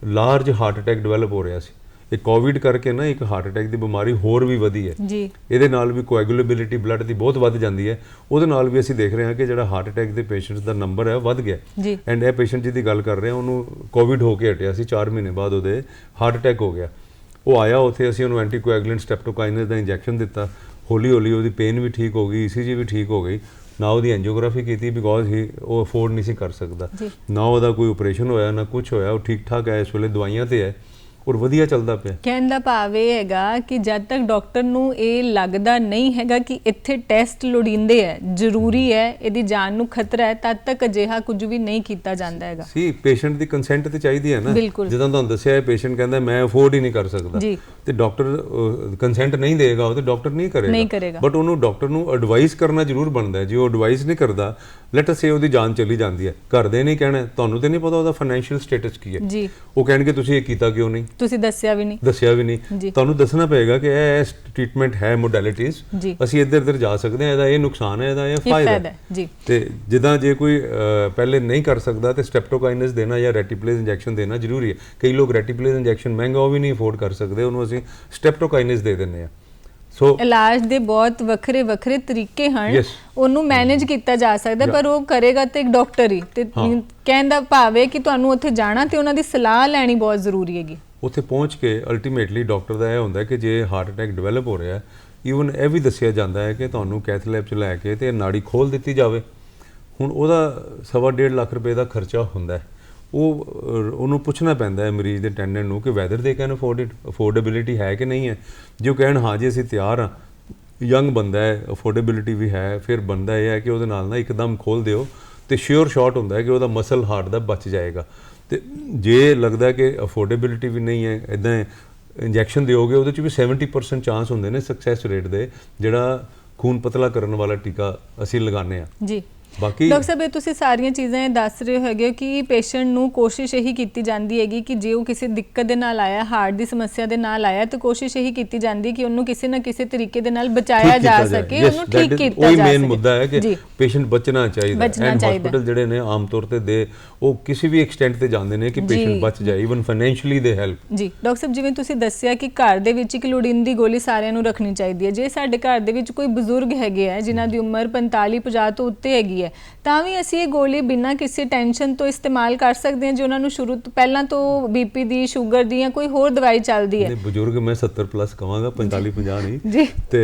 ਲਾਰਜ ਹਾਰਟ ਅਟੈਕ ਡਿਵੈਲਪ ਹੋ ਰਿਹਾ ਸੀ। ਇਹ ਕੋਵਿਡ ਕਰਕੇ ਨਾ ਇੱਕ ਹਾਰਟ ਅਟੈਕ ਦੀ ਬਿਮਾਰੀ ਹੋਰ ਵੀ ਵਧੀ ਹੈ ਜੀ, ਇਹਦੇ ਨਾਲ ਵੀ ਕੋਐਗੂਲੇਬਿਲਿਟੀ ਬਲੱਡ ਦੀ ਬਹੁਤ ਵੱਧ ਜਾਂਦੀ ਹੈ, ਉਹਦੇ ਨਾਲ ਵੀ ਅਸੀਂ ਦੇਖ ਰਹੇ ਹਾਂ ਕਿ ਜਿਹੜਾ ਹਾਰਟ ਅਟੈਕ ਦੇ ਪੇਸ਼ੈਂਟਸ ਦਾ ਨੰਬਰ ਹੈ ਵੱਧ ਗਿਆ ਜੀ। ਐਂਡ ਇਹ ਪੇਸ਼ੈਂਟ ਜਿਹਦੀ ਗੱਲ ਕਰ ਰਹੇ ਹਾਂ, ਉਹਨੂੰ ਕੋਵਿਡ ਹੋ ਕੇ ਹਟਿਆ ਸੀ, 4 ਮਹੀਨੇ ਬਾਅਦ ਉਹਦੇ ਹਾਰਟ ਅਟੈਕ ਹੋ ਗਿਆ। ਉਹ ਆਇਆ ਉੱਥੇ, ਅਸੀਂ ਉਹਨੂੰ ਐਂਟੀਕੋਐਗੂਲੈਂਟ ਸਟ੍ਰੈਪਟੋਕਾਈਨਸ ਦਾ ਇੰਜੈਕਸ਼ਨ ਦਿੱਤਾ, ਹੌਲੀ ਹੌਲੀ ਉਹਦੀ ਪੇਨ ਵੀ ਠੀਕ ਹੋ ਗਈ, ECG ਵੀ ਠੀਕ ਹੋ ਗਈ। ਨਾ ਉਹਦੀ ਐਂਜੀਓਗ੍ਰਾਫੀ ਕੀਤੀ ਬਿਕੋਜ਼ ਉਹ ਅਫੋਰਡ ਨਹੀਂ ਸੀ ਕਰ ਸਕਦਾ, ਨਾ ਉਹਦਾ ਕੋਈ ਆਪਰੇਸ਼ਨ ਹੋਇਆ, ਨਾ ਕੁਝ ਹੋਇਆ, ਉਹ ਠੀਕ ਠਾਕ ਹੈ, ਇਸ ਵੇਲੇ ਦਵਾਈਆਂ ਤੇ ਹੈ ਔਰ ਵਧੀਆ ਚੱਲਦਾ ਪਿਆ। ਕਹਿਣ ਦਾ ਭਾਵ ਇਹ ਹੈਗਾ ਕਿ ਜਦ ਤੱਕ ਡਾਕਟਰ ਨੂੰ ਇਹ ਲੱਗਦਾ ਨਹੀਂ ਹੈਗਾ ਕਿ ਇੱਥੇ ਟੈਸਟ ਲੋੜੀਂਦੇ ਹੈ, ਜ਼ਰੂਰੀ ਹੈ, ਇਹਦੀ ਜਾਨ ਨੂੰ ਖਤਰਾ ਹੈ, ਤਦ ਤੱਕ ਅਜਿਹਾ ਕੁਝ ਵੀ ਨਹੀਂ ਕੀਤਾ ਜਾਂਦਾ ਹੈਗਾ। ਸੀ ਪੇਸ਼ੈਂਟ ਦੀ ਕੰਸੈਂਟ ਤੇ ਚਾਹੀਦੀ ਹੈ ਨਾ, ਜਦੋਂ ਤੁਹਾਨੂੰ ਦੱਸਿਆ ਹੈ ਪੇਸ਼ੈਂਟ ਕਹਿੰਦਾ ਮੈਂ ਅਫੋਰਡ ਹੀ ਨਹੀਂ ਕਰ ਸਕਦਾ ਤੇ ਡਾਕਟਰ ਕੰਸੈਂਟ ਨਹੀਂ ਦੇਗਾ, ਉਹ ਤੇ ਡਾਕਟਰ ਨਹੀਂ ਕਰੇਗਾ, ਬਟ ਉਹਨੂੰ ਡਾਕਟਰ ਨੂੰ ਐਡਵਾਈਸ ਕਰਨਾ ਜ਼ਰੂਰ ਬਣਦਾ ਹੈ। ਜੇ ਉਹ ਐਡਵਾਈਸ ਨਹੀਂ ਕਰਦਾ, ਲੈਟ ਅਸ ਸੇ ਉਹਦੀ ਜਾਨ ਚਲੀ ਜਾਂਦੀ ਹੈ, ਘਰ ਦੇ ਨਹੀਂ ਕਹਿਣਾ, ਤੁਹਾਨੂੰ ਤੇ ਨਹੀਂ ਪਤਾ ਉਹਦਾ ਫਾਈਨੈਂਸ਼ੀਅਲ ਸਟੇਟਸ ਕੀ ਹੈ, ਉਹ ਕਹਿਣਗੇ ਤੁਸੀਂ ਇਹ ਕੀਤਾ ਕਿਉਂ ਨਹੀਂ, ਤੁਸੀਂ ਦੱਸਿਆ ਵੀ ਨਹੀਂ। ਤੁਹਾਨੂੰ ਦੱਸਣਾ ਪਏਗਾ ਕਿ ਇਹ ਟ੍ਰੀਟਮੈਂਟ ਹੈ, ਮੋਡੈਲਿਟੀਜ਼, ਅਸੀਂ ਇੱਧਰ ਜਾ ਸਕਦੇ ਹਾਂ, ਇਹਦਾ ਇਹ ਨੁਕਸਾਨ ਹੈ, ਇਹਦਾ ਇਹ ਫਾਇਦਾ ਹੈ। ਤੇ ਜਿੱਦਾਂ ਜੇ ਕੋਈ ਪਹਿਲੇ ਨਹੀਂ ਕਰ ਸਕਦਾ ਤੇ ਸਟ੍ਰੈਪਟੋਕਾਈਨਸ ਦੇਣਾ ਜਾਂ ਰੈਟੀਪਲੇਜ਼ ਇੰਜੈਕਸ਼ਨ ਦੇਣਾ ਜ਼ਰੂਰੀ ਹੈ। ਕਈ ਲੋਕ ਰੈਟੀਪਲੇਜ਼ ਇੰਜੈਕਸ਼ਨ ਮਹਿੰਗਾ, ਉਹ ਵੀ ਨਹੀਂ ਅਫੋਰਡ ਕਰ ਸਕਦੇ, ਉਹਨੂੰ ਅਸੀਂ ਸਟ੍ਰੈਪਟੋਕਾਈਨਸ ਦੇ ਦਿੰਦੇ ਹਾਂ। ਸੋ ਇਲਾਜ ਦੇ ਬਹੁਤ ਵੱਖਰੇ ਵੱਖਰੇ ਤਰੀਕੇ ਹਨ, ਉਹਨੂੰ ਮੈਨੇਜ ਕੀਤਾ ਜਾ ਸਕਦਾ, ਪਰ ਉਹ ਕਰੇਗਾ ਤੇ ਇੱਕ ਡਾਕਟਰ ਹੀ। ਤੇ ਕਹਿਣ ਦਾ ਭਾਵ ਹੈ ਕਿ ਤੁਹਾਨੂੰ ਉੱਥੇ ਜਾਣਾ ਤੇ ਉਹਨਾਂ ਦੀ ਸਲਾਹ ਲੈਣੀ ਬਹੁਤ ਜ਼ਰੂਰੀ ਹੈਗੀ। ਉੱਥੇ ਪਹੁੰਚ ਕੇ ਅਲਟੀਮੇਟਲੀ ਡਾਕਟਰ ਦਾ ਇਹ ਹੁੰਦਾ ਕਿ ਜੇ ਹਾਰਟ ਅਟੈਕ ਡਿਵੈਲਪ ਹੋ ਰਿਹਾ, ਈਵਨ ਇਹ ਵੀ ਦੱਸਿਆ ਜਾਂਦਾ ਹੈ ਕਿ ਤੁਹਾਨੂੰ ਕੈਥ ਲੈਬ 'ਚ ਲੈ ਕੇ ਤੇ ਨਾੜੀ ਖੋਲ ਦਿੱਤੀ ਜਾਵੇ। ਹੁਣ ਉਹਦਾ 1.5 ਲੱਖ ਰੁਪਏ ਦਾ ਖਰਚਾ ਹੁੰਦਾ ਹੈ, ਉਹਨੂੰ ਪੁੱਛਣਾ ਪੈਂਦਾ ਹੈ ਮਰੀਜ਼ ਦੇ ਅਟੈਂਡੈਂਟ ਨੂੰ ਕਿ weather they can afford it, affordability ਹੈ ਕਿ ਨਹੀਂ ਹੈ। ਜੇ ਉਹ ਕਹਿਣ ਹਾਂ ਜੀ ਅਸੀਂ ਤਿਆਰ ਹਾਂ, ਯੰਗ ਬੰਦਾ ਹੈ, ਅਫੋਰਡੇਬਿਲਿਟੀ ਵੀ ਹੈ, ਫਿਰ ਬੰਦਾ ਇਹ ਹੈ ਕਿ ਉਹਦੇ ਨਾਲ ਨਾ ਇੱਕਦਮ ਖੋਲ ਦਿਓ ਤੇ ਸ਼ੋਰ ਸ਼ਾਟ ਹੁੰਦਾ ਹੈ ਕਿ ਉਹਦਾ ਮਸਲ ਹਾਰਟ ਦਾ ਬਚ ਜਾਏਗਾ। ਤੇ ਜੇ ਲੱਗਦਾ ਕਿ ਅਫੋਰਡੇਬਿਲਿਟੀ ਵੀ ਨਹੀਂ ਹੈ, ਇੱਦਾਂ ਇੰਜੈਕਸ਼ਨ ਦਿਓਗੇ, ਉਹਦੇ 'ਚ ਵੀ 70% ਚਾਂਸ ਹੁੰਦੇ ਨੇ ਸਕਸੈਸ ਰੇਟ ਦੇ, ਜਿਹੜਾ ਖੂਨ ਪਤਲਾ ਕਰਨ ਵਾਲਾ ਟੀਕਾ ਅਸੀਂ ਲਗਾਉਂਦੇ ਹਾਂ ਜੀ। ਬਾਕੀ ਡਾਕਟਰ ਸਾਹਿਬ, ਇਹ ਤੁਸੀਂ ਸਾਰੀਆਂ ਚੀਜ਼ਾਂ ਇਹ ਦੱਸ ਰਹੇ ਹੈਗੇ ਕਿ ਪੇਸ਼ੈਂਟ ਨੂੰ ਕੋਸ਼ਿਸ਼ ਇਹੀ ਕੀਤੀ ਜਾਂਦੀ ਹੈਗੀ ਕਿ ਜੇ ਉਹ ਕਿਸੇ ਦਿੱਕਤ ਦੇ ਨਾਲ ਆਇਆ, ਹਾਰਟ ਦੀ ਸਮੱਸਿਆ ਦੇ ਨਾਲ ਆਇਆ, ਤਾਂ ਕੋਸ਼ਿਸ਼ ਇਹੀ ਕੀਤੀ ਜਾਂਦੀ ਕਿ ਉਹਨੂੰ ਕਿਸੇ ਨਾ ਕਿਸੇ ਤਰੀਕੇ ਦੇ ਨਾਲ ਬਚਾਇਆ ਜਾ ਸਕੇ, ਉਹਨੂੰ ਠੀਕ ਕੀਤਾ ਜਾ ਸਕੇ। ਉਹ ਮੇਨ ਮੁੱਦਾ ਹੈ ਕਿ ਪੇਸ਼ੈਂਟ ਬਚਣਾ ਚਾਹੀਦਾ ਹੈ। ਐਂਡ ਹਸਪੀਟਲ ਜਿਹੜੇ ਨੇ ਆਮ ਤੌਰ ਤੇ ਉਹ ਕਿਸੇ ਵੀ ਐਕਸਟੈਂਟ ਤੇ ਜਾਂਦੇ ਨੇ ਕਿ ਪੇਸ਼ੈਂਟ ਬਚ ਜਾਏ, ਇਵਨ ਫਾਈਨੈਂਸ਼ੀਅਲੀ ਦੇ ਹੈਲਪ ਜੀ। ਡਾਕਟਰ ਸਾਹਿਬ, ਜਿਵੇਂ ਤੁਸੀਂ ਦੱਸਿਆ ਕਿ ਘਰ ਦੇ ਵਿੱਚ ਇੱਕ ਲੋੜੀਂਦੀ ਗੋਲੀ ਸਾਰਿਆਂ ਨੂੰ ਰੱਖਣੀ ਚਾਹੀਦੀ ਹੈ। ਜੇ ਸਾਡੇ ਘਰ ਦੇ ਵਿੱਚ ਕੋਈ ਬਜ਼ੁਰਗ ਹੈਗੇ ਹੈ ਜਿਨ੍ਹਾਂ ਦੀ ਉਮਰ 45-50 ਤੋਂ ਉੱਤੇ ਹੈਗੀ ਹੈ, ਤਾਂ ਵੀ ਅਸੀਂ ਇਹ ਗੋਲੀ ਬਿਨਾਂ ਕਿਸੇ ਟੈਨਸ਼ਨ ਤੋਂ ਇਸਤੇਮਾਲ ਕਰ ਸਕਦੇ ਹਾਂ ਜੇ ਉਹਨਾਂ ਨੂੰ ਸ਼ੁਰੂ ਤੋਂ ਪਹਿਲਾਂ ਤੋਂ BP ਦੀ, ਸ਼ੂਗਰ ਦੀ ਜਾਂ ਕੋਈ ਹੋਰ ਦਵਾਈ ਚੱਲਦੀ ਹੈ? ਬਜ਼ੁਰਗ ਮੈਂ 70+ ਕਹਾਂਗਾ, 45-50 ਨਹੀਂ ਜੀ। ਤੇ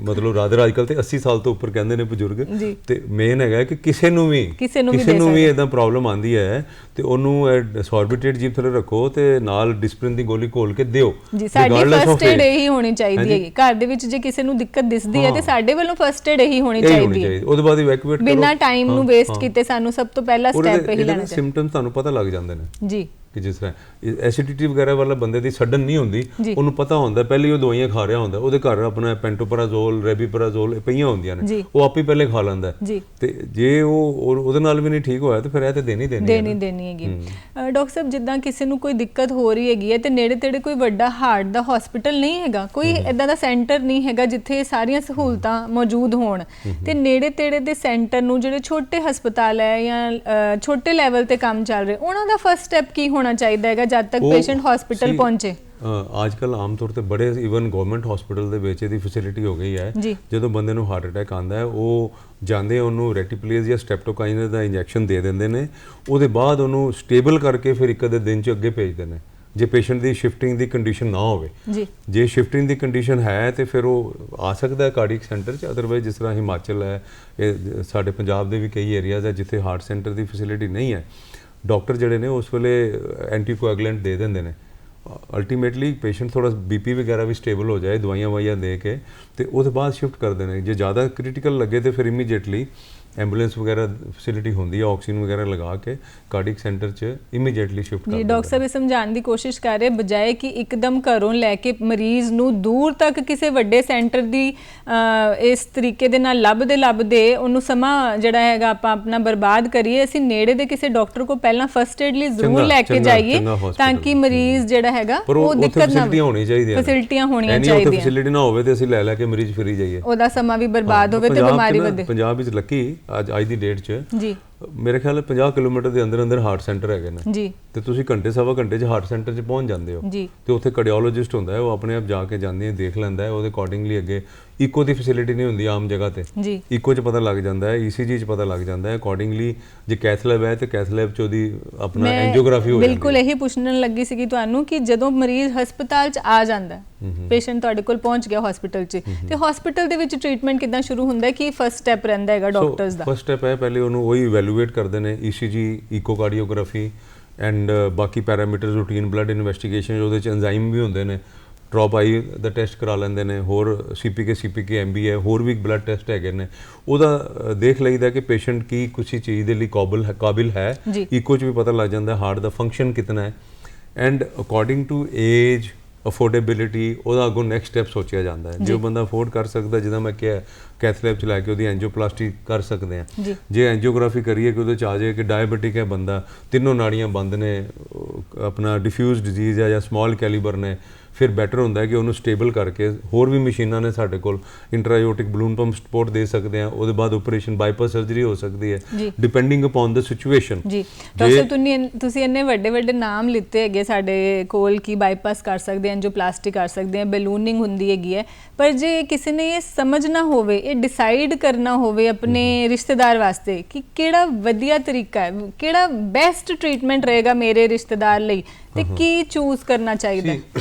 ਮਤਲਬ ਰਾਦਰ ਅੱਜ ਕੱਲ੍ਹ ਤੇ 80 ਸਾਲ ਤੋਂ ਉੱਪਰ ਕਹਿੰਦੇ ਨੇ ਬਜ਼ੁਰਗ। ਤੇ ਮੇਨ ਹੈਗਾ ਕਿ ਕਿਸੇ ਨੂੰ ਵੀ ਇਦਾਂ ਪ੍ਰੋਬਲਮ ਆਉਂਦੀ ਹੈ ਤੇ ਉਹਨੂੰ ਸੋਰਬਿਟੇਟ ਜੀਭ ਥੱਲੇ ਰੱਖੋ ਤੇ ਨਾਲ ਡਿਸਪਰਿਨ ਦੀ ਗੋਲੀ ਘੋਲ ਕੇ ਦਿਓ ਜੀ। ਸਾਡੀ ਫਸਟ ਏਡ ਇਹੀ ਹੋਣੀ ਚਾਹੀਦੀ ਹੈ। ਘਰ ਦੇ ਵਿੱਚ ਜੇ ਕਿਸੇ ਨੂੰ ਦਿੱਕਤ ਦਿਸਦੀ ਹੈ ਤੇ ਸਾਡੇ ਵੱਲੋਂ ਫਸਟ ਏਡ ਇਹੀ ਹੋਣੀ ਚਾਹੀਦੀ ਹੈ। ਉਹਦੇ ਬਾਅਦ ਇਵੈਕੂਏਟ ਕਰੋ, ਬਿਨਾਂ ਟਾਈਮ ਨੂੰ ਵੇਸਟ ਕੀਤੇ। ਸਾਨੂੰ ਸਭ ਤੋਂ ਪਹਿਲਾ ਸਟੈਪ ਇਹੀ ਲੈਣਾ ਚਾਹੀਦਾ। ਸਿੰਪਟਮਸ ਤੁਹਾਨੂੰ ਪਤਾ ਲੱਗ ਜਾਂਦੇ ਨੇ ਜੀ। ਕਿ ਜਿਸ ਤਰ੍ਹਾਂ ਐਸਿਡਿਟੀ ਵਗੈਰਾ ਵਾਲਾ ਬੰਦੇ ਦੀ ਸਡਨ ਨਹੀਂ ਹੁੰਦੀ, ਜੀ। ਉਹਨੂੰ ਪਤਾ ਹੁੰਦਾ ਪਹਿਲੇ ਹੀ ਉਹ ਦਵਾਈਆਂ ਖਾ ਰਿਹਾ ਹੁੰਦਾ, ਉਹਦੇ ਘਰ ਆਪਣਾ ਪੈਂਟੋਪਰਾਜ਼ੋਲ, ਰੈਬੀਪਰਾਜ਼ੋਲ ਇਹ ਪਈਆਂ ਹੁੰਦੀਆਂ ਨੇ, ਜੀ। ਉਹ ਆਪੇ ਪਹਿਲੇ ਖਾ ਲੈਂਦਾ ਹੈ। ਜੀ। ਤੇ ਜੇ ਉਹਦੇ ਨਾਲ ਵੀ ਨਹੀਂ ਠੀਕ ਹੋਇਆ ਤੇ ਫਿਰ ਇਹ ਤੇ ਦੇਣੀ ਹੈਗੀ। ਡਾਕਟਰ ਸਾਹਿਬ ਜਿੱਦਾਂ ਕਿਸੇ ਨੂੰ ਕੋਈ ਦਿੱਕਤ ਹੋ ਰਹੀ ਹੈਗੀ ਹੈ ਤੇ ਨੇੜੇ ਤੇੜੇ ਕੋਈ ਵੱਡਾ ਹਾਰਟ ਦਾ ਹਸਪੀਟਲ ਨਹੀਂ ਹੈਗਾ, ਕੋਈ ਇਦਾਂ ਦਾ ਸੈਂਟਰ ਨਹੀਂ ਹੈਗਾ ਜਿੱਥੇ ਸਾਰੀਆਂ ਸਹੂਲਤਾਂ ਮੌਜੂਦ ਹੋਣ, ਤੇ ਨੇੜੇ ਤੇੜੇ ਦੇ ਸੈਂਟਰ ਨੂੰ ਜਿਹੜੇ ਛੋਟੇ ਹਸਪਤਾਲ ਹੈ ਜਾਂ ਛੋਟੇ ਲੈਵਲ ਤੇ ਕੰਮ ਚੱਲ ਰਹੇ, ਉਹਨਾਂ ਦਾ ਫਸਟ ਸਟੈਪ ਕੀ ਹੋਣਾ ਚਾਹੀਦਾ ਹੈਗਾ ਜਦ ਤੱਕ ਪੇਸ਼ੈਂਟ ਹਸਪੀਟਲ ਪਹੁੰਚੇ? ਅੱਜ ਕੱਲ੍ਹ ਆਮ ਤੌਰ ਤੇ ਬੜੇ ਈਵਨ ਗਵਰਨਮੈਂਟ ਹਸਪੀਟਲ ਦੇ ਵਿੱਚ ਇਹਦੀ ਫੈਸਿਲਿਟੀ ਹੋ ਗਈ ਹੈ। ਜਦੋਂ ਬੰਦੇ ਨੂੰ ਹਾਰਟ ਅਟੈਕ ਆਉਂਦਾ ਹੈ, ਉਹ ਜਾਂਦੇ ਉਹਨੂੰ ਰੈਟੀਪਲੇਜ਼ ਜਾਂ ਸਟ੍ਰੈਪਟੋਕਾਈਨਸ ਦਾ ਇੰਜੈਕਸ਼ਨ ਦੇ ਦਿੰਦੇ ਨੇ, ਉਹਦੇ ਬਾਅਦ ਉਹਨੂੰ ਸਟੇਬਲ ਕਰਕੇ ਫਿਰ ਇੱਕ ਅੱਧੇ ਦਿਨ 'ਚ ਅੱਗੇ ਭੇਜਦੇ ਨੇ, ਜੇ ਪੇਸ਼ੈਂਟ ਦੀ ਸ਼ਿਫਟਿੰਗ ਦੀ ਕੰਡੀਸ਼ਨ ਨਾ ਹੋਵੇ। ਜੇ ਸ਼ਿਫਟਿੰਗ ਦੀ ਕੰਡੀਸ਼ਨ ਹੈ ਤੇ ਫਿਰ ਉਹ ਆ ਸਕਦਾ ਹੈ ਕਾਰਡਿਕ ਸੈਂਟਰ 'ਚ, ਅਦਰਵਾਈਜ਼ ਜਿਸ ਤਰ੍ਹਾਂ ਹਿਮਾਚਲ ਹੈ, ਇਹ ਸਾਡੇ ਪੰਜਾਬ ਦੇ ਵੀ ਕਈ ਏਰੀਆਜ਼ ਹੈ ਜਿੱਥੇ ਹਾਰਟ ਸੈਂਟਰ ਦੀ ਫੈਸਿਲਿਟੀ ਨਹੀਂ ਹੈ, ਡਾਕਟਰ ਜਿਹੜੇ ਨੇ ਉਸ ਵੇਲੇ ਐਂਟੀਕੋਐਗੂਲੈਂਟ ਦੇ ਦਿੰਦੇ ਨੇ। ਅਲਟੀਮੇਟਲੀ ਪੇਸ਼ੈਂਟ ਥੋੜਾ ਬੀਪੀ ਵਗੈਰਾ ਵੀ ਸਟੇਬਲ ਹੋ ਜਾਏ ਦਵਾਈਆਂ ਵਾਈਆਂ ਦੇ ਕੇ, ਤੇ ਉਹਦੇ ਬਾਅਦ ਸ਼ਿਫਟ ਕਰ ਦੇਣੇ। ਜੇ ਜ਼ਿਆਦਾ ਕ੍ਰਿਟੀਕਲ ਲੱਗੇ ਤੇ ਫਿਰ ਇਮੀਡੀਏਟਲੀ ਐਂਬੂਲੈਂਸ ਵਗੈਰਾ ਫੈਸਿਲਿਟੀ ਹੁੰਦੀ ਹੈ, ਆਕਸੀਜਨ ਵਗੈਰਾ ਲਗਾ ਕੇ ਕਾਰਡਿਕ ਸੈਂਟਰ 'ਚ ਇਮੀਡੀਏਟਲੀ ਸ਼ਿਫਟ ਕਰ ਦਿੰਦੇ। ਡਾਕਟਰ ਸਾਹਿਬ ਇਹ ਸਮਝਾਉਣ ਦੀ ਕੋਸ਼ਿਸ਼ ਕਰ ਰਹੇ ਬਜਾਏ ਕਿ ਇੱਕਦਮ ਘਰੋਂ ਲੈ ਕੇ ਮਰੀਜ਼ ਨੂੰ ਦੂਰ ਤੱਕ ਕਿਸੇ ਵੱਡੇ ਸੈਂਟਰ ਦੀ ਇਸ ਤਰੀਕੇ ਦੇ ਨਾਲ ਲੱਭਦੇ ਉਹਨੂੰ ਸਮਾਂ ਜਿਹੜਾ ਹੈਗਾ ਆਪਾਂ ਆਪਣਾ ਬਰਬਾਦ ਕਰੀਏ, ਅਸੀਂ ਨੇੜੇ ਦੇ ਕਿਸੇ ਡਾਕਟਰ ਕੋਲ ਪਹਿਲਾਂ ਫਸਟ ਏਡ ਲਈ ਜ਼ਰੂਰ ਲੈ ਕੇ ਜਾਈਏ ਤਾਂ ਕਿ ਮਰੀਜ਼ ਜਿਹੜਾ ਹੈਗਾ ਉਹ ਦਿੱਕਤ ਨਾ ਹੋਣੀ ਚਾਹੀਦੀ ਹੈ, ਫੈਸਿਲਿਟੀਆਂ ਹੋਣੀਆਂ ਚਾਹੀਦੀਆਂ। ਫੈਸਿਲਿਟੀ ਨਾ ਹੋਵੇ ਤੇ ਅਸੀਂ ਲੈ ਕੇ ਮਰੀਜ਼ ਫਿਰੀ ਜਾਈਏ, ਉਹਦਾ ਸਮਾਂ ਵੀ ਬਰਬਾਦ ਹੋਵੇ ਤੇ ਬਿਮਾਰੀ ਵਧੇ। ਪੰਜਾਬ ਵਿੱਚ ਲੱਕੀ ਅੱਜ ਦੀ ਡੇਟ 'ਚ ਜੀ ਮੇਰੇ ਖਿਆਲ 50 ਕਿਲੋਮੀਟਰ ਦੇ ਅੰਦਰ ਹਾਰਟ ਸੈਂਟਰ ਹੈਗੇ ਨੇ ਜੀ, ਤੇ ਤੁਸੀਂ ਘੰਟੇ ਸਵਾ ਘੰਟੇ 'ਚ ਹਾਰਟ ਸੈਂਟਰ 'ਚ ਪਹੁੰਚ ਜਾਂਦੇ ਹੋ ਜੀ। ਤੇ ਉੱਥੇ ਕਾਰਡੀਓਲੋਜਿਸਟ ਹੁੰਦਾ ਹੈ, ਉਹ ਆਪਣੇ ਆਪ ਜਾ ਕੇ ਜਾਂਦੇ ਹੈ, ਦੇਖ ਲੈਂਦਾ ਹੈ, ਉਹਦੇ ਅਕੋਰਡਿੰਗਲੀ ਅੱਗੇ ਇਕੋ ਦੀ ਫੈਸਿਲਿਟੀ ਨਹੀਂ ਹੁੰਦੀ ਆਮ ਜਗ੍ਹਾ ਤੇ ਜੀ, ਇਕੋ 'ਚ ਪਤਾ ਲੱਗ ਜਾਂਦਾ ਹੈ, ECG 'ਚ ਪਤਾ ਲੱਗ ਜਾਂਦਾ ਹੈ, ਅਕੋਰਡਿੰਗਲੀ ਜੇ ਕੈਥ ਲੈਬ ਹੈ ਤੇ ਕੈਥ ਲੈਬ 'ਚ ਉਹਦੀ ਆਪਣਾ ਐਂਜੀਓਗ੍ਰਾਫੀ ਹੋ ਜਾਂਦੀ ਹੈ। ਬਿਲਕੁਲ ਇਹੀ ਪੁੱਛਣ ਲੱਗੀ ਸੀ ਕਿ ਤੁਹਾਨੂੰ ਕਿ ਜਦੋਂ ਮਰੀਜ਼ ਹਸਪਤਾਲ 'ਚ ਆ ਜਾਂਦਾ ਹੈ, ਪੇਸ਼ੈਂਟ ਤੁਹਾਡੇ ਕੋਲ ਪਹੁੰਚ ਗਿਆ ਹਸਪੀਟਲ 'ਚ, ਤੇ ਹਸਪੀਟਲ ਦੇ ਵਿੱਚ ਟ੍ਰੀਟਮੈਂਟ ਕਿੱਦਾਂ ਸ਼ੁਰੂ ਹੁੰਦਾ ਹੈ, ਕੀ ਫਸਟ ਸਟੈਪ ਰਹਿੰਦਾ ਹੈਗਾ ਡਾਕਟਰਸ ਦਾ? ਫਸਟ ਸਟੈਪ ਹੈ ਪਹਿਲੇ ਉਹਨੂੰ ਉਹੀ ਇਵੈਲੂਏਟ ਕਰਦੇ ਨੇ, ECG, ਇਕੋਕਾਰਡੀਓਗ੍ਰਾਫੀ ਐਂਡ ਬਾਕੀ ਪੈਰਾਮੀਟਰਸ, ਰੂਟੀਨ ਬਲੱਡ ਇਨਵੈਸਟੀਗੇਸ਼ਨ, ਉਹਦੇ 'ਚ ਐਂਜ਼ਾਈਮ ਵੀ ਹੁੰਦੇ ਨੇ, ਡ੍ਰੌਪ ਆਈ ਦਾ ਟੈਸਟ ਕਰਾ ਲੈਂਦੇ ਨੇ, ਹੋਰ CPK MB ਹੈ, ਹੋਰ ਵੀ ਬਲੱਡ ਟੈਸਟ ਹੈਗੇ ਨੇ, ਉਹਦਾ ਦੇਖ ਲਈਦਾ ਕਿ ਪੇਸ਼ੈਂਟ ਕੀ ਕੁਛ ਚੀਜ਼ ਦੇ ਲਈ ਕਾਬਿਲ ਹੈ। ਇਕੋ 'ਚ ਵੀ ਪਤਾ ਲੱਗ ਜਾਂਦਾ ਹਾਰਟ ਦਾ ਫੰਕਸ਼ਨ ਕਿਤਨਾ ਹੈ, and according to age, affordability, ਉਹਦਾ ਅੱਗੋਂ ਨੈਕਸਟ ਸਟੈਪ ਸੋਚਿਆ ਜਾਂਦਾ ਹੈ। ਜੇ ਉਹ ਬੰਦਾ ਅਫੋਰਡ ਕਰ ਸਕਦਾ, ਜਿੱਦਾਂ ਮੈਂ ਕਿਹਾ ਕੈਥ ਲੈਬ 'ਚ ਲੈ ਕੇ ਉਹਦੀ ਐਂਜੀਓਪਲਾਸਟੀ ਕਰ ਸਕਦੇ ਹਾਂ। ਜੇ ਐਂਜੀਓਗ੍ਰਾਫੀ ਕਰੀਏ ਕਿ ਉਹਦੇ 'ਚ ਆ ਜਾਏ ਕਿ ਡਾਇਬਟਿਕ ਹੈ ਬੰਦਾ, ਤਿੰਨੋਂ ਨਾੜੀਆਂ ਬੰਦ ਨੇ, ਆਪਣਾ ਡਿਫਿਊਜ਼ ਡਿਜ਼ੀਜ਼ ਹੈ ਜਾਂ ਸਮਾਲ ਕੈਲੀਬਰ ਨੇ, ਫਿਰ ਬੈਟਰ ਹੁੰਦਾ ਹੈ ਕਿ ਉਹਨੂੰ ਸਟੇਬਲ ਕਰਕੇ, ਹੋਰ ਵੀ ਮਸ਼ੀਨਾਂ ਨੇ ਸਾਡੇ ਕੋਲ, ਇੰਟਰਾਯੋਟਿਕ ਬਲੂਨ ਪੰਪ ਸਪੋਰਟ ਦੇ ਸਕਦੇ ਹਾਂ, ਉਹਦੇ ਬਾਅਦ ਆਪਰੇਸ਼ਨ ਬਾਈਪਾਸ ਸਰਜਰੀ ਹੋ ਸਕਦੀ ਹੈ ਡਿਪੈਂਡਿੰਗ ਅਪਨ ਦ ਸਿਚੁਏਸ਼ਨ। ਜੀ ਡਾਕਟਰ ਤੁਸੀਂ ਇੰਨੇ ਵੱਡੇ ਨਾਮ ਲਿੱਤੇ ਹੈਗੇ ਸਾਡੇ ਕੋਲ ਕਿ ਬਾਈਪਾਸ ਕਰ ਸਕਦੇ ਹਾਂ, ਐਂਜੀਓਪਲਾਸਟੀ ਕਰ ਸਕਦੇ ਹਾਂ, ਬੈਲੂਨਿੰਗ ਹੁੰਦੀ ਹੈਗੀ ਹੈ, ਪਰ ਜੇ ਕਿਸੇ ਨੇ ਇਹ ਸਮਝਣਾ ਹੋਵੇ, ਇਹ ਡਿਸਾਈਡ ਕਰਨਾ ਹੋਵੇ ਆਪਣੇ ਰਿਸ਼ਤੇਦਾਰ ਵਾਸਤੇ ਕਿ ਕਿਹੜਾ ਵਧੀਆ ਤਰੀਕਾ ਹੈ, ਕਿਹੜਾ ਬੈਸਟ ਟ੍ਰੀਟਮੈਂਟ ਰਹੇਗਾ ਮੇਰੇ ਰਿਸ਼ਤੇਦਾਰ ਲਈ, ਤੇ ਕੀ ਚੂਜ਼ ਕਰਨਾ ਚਾਹੀਦਾ?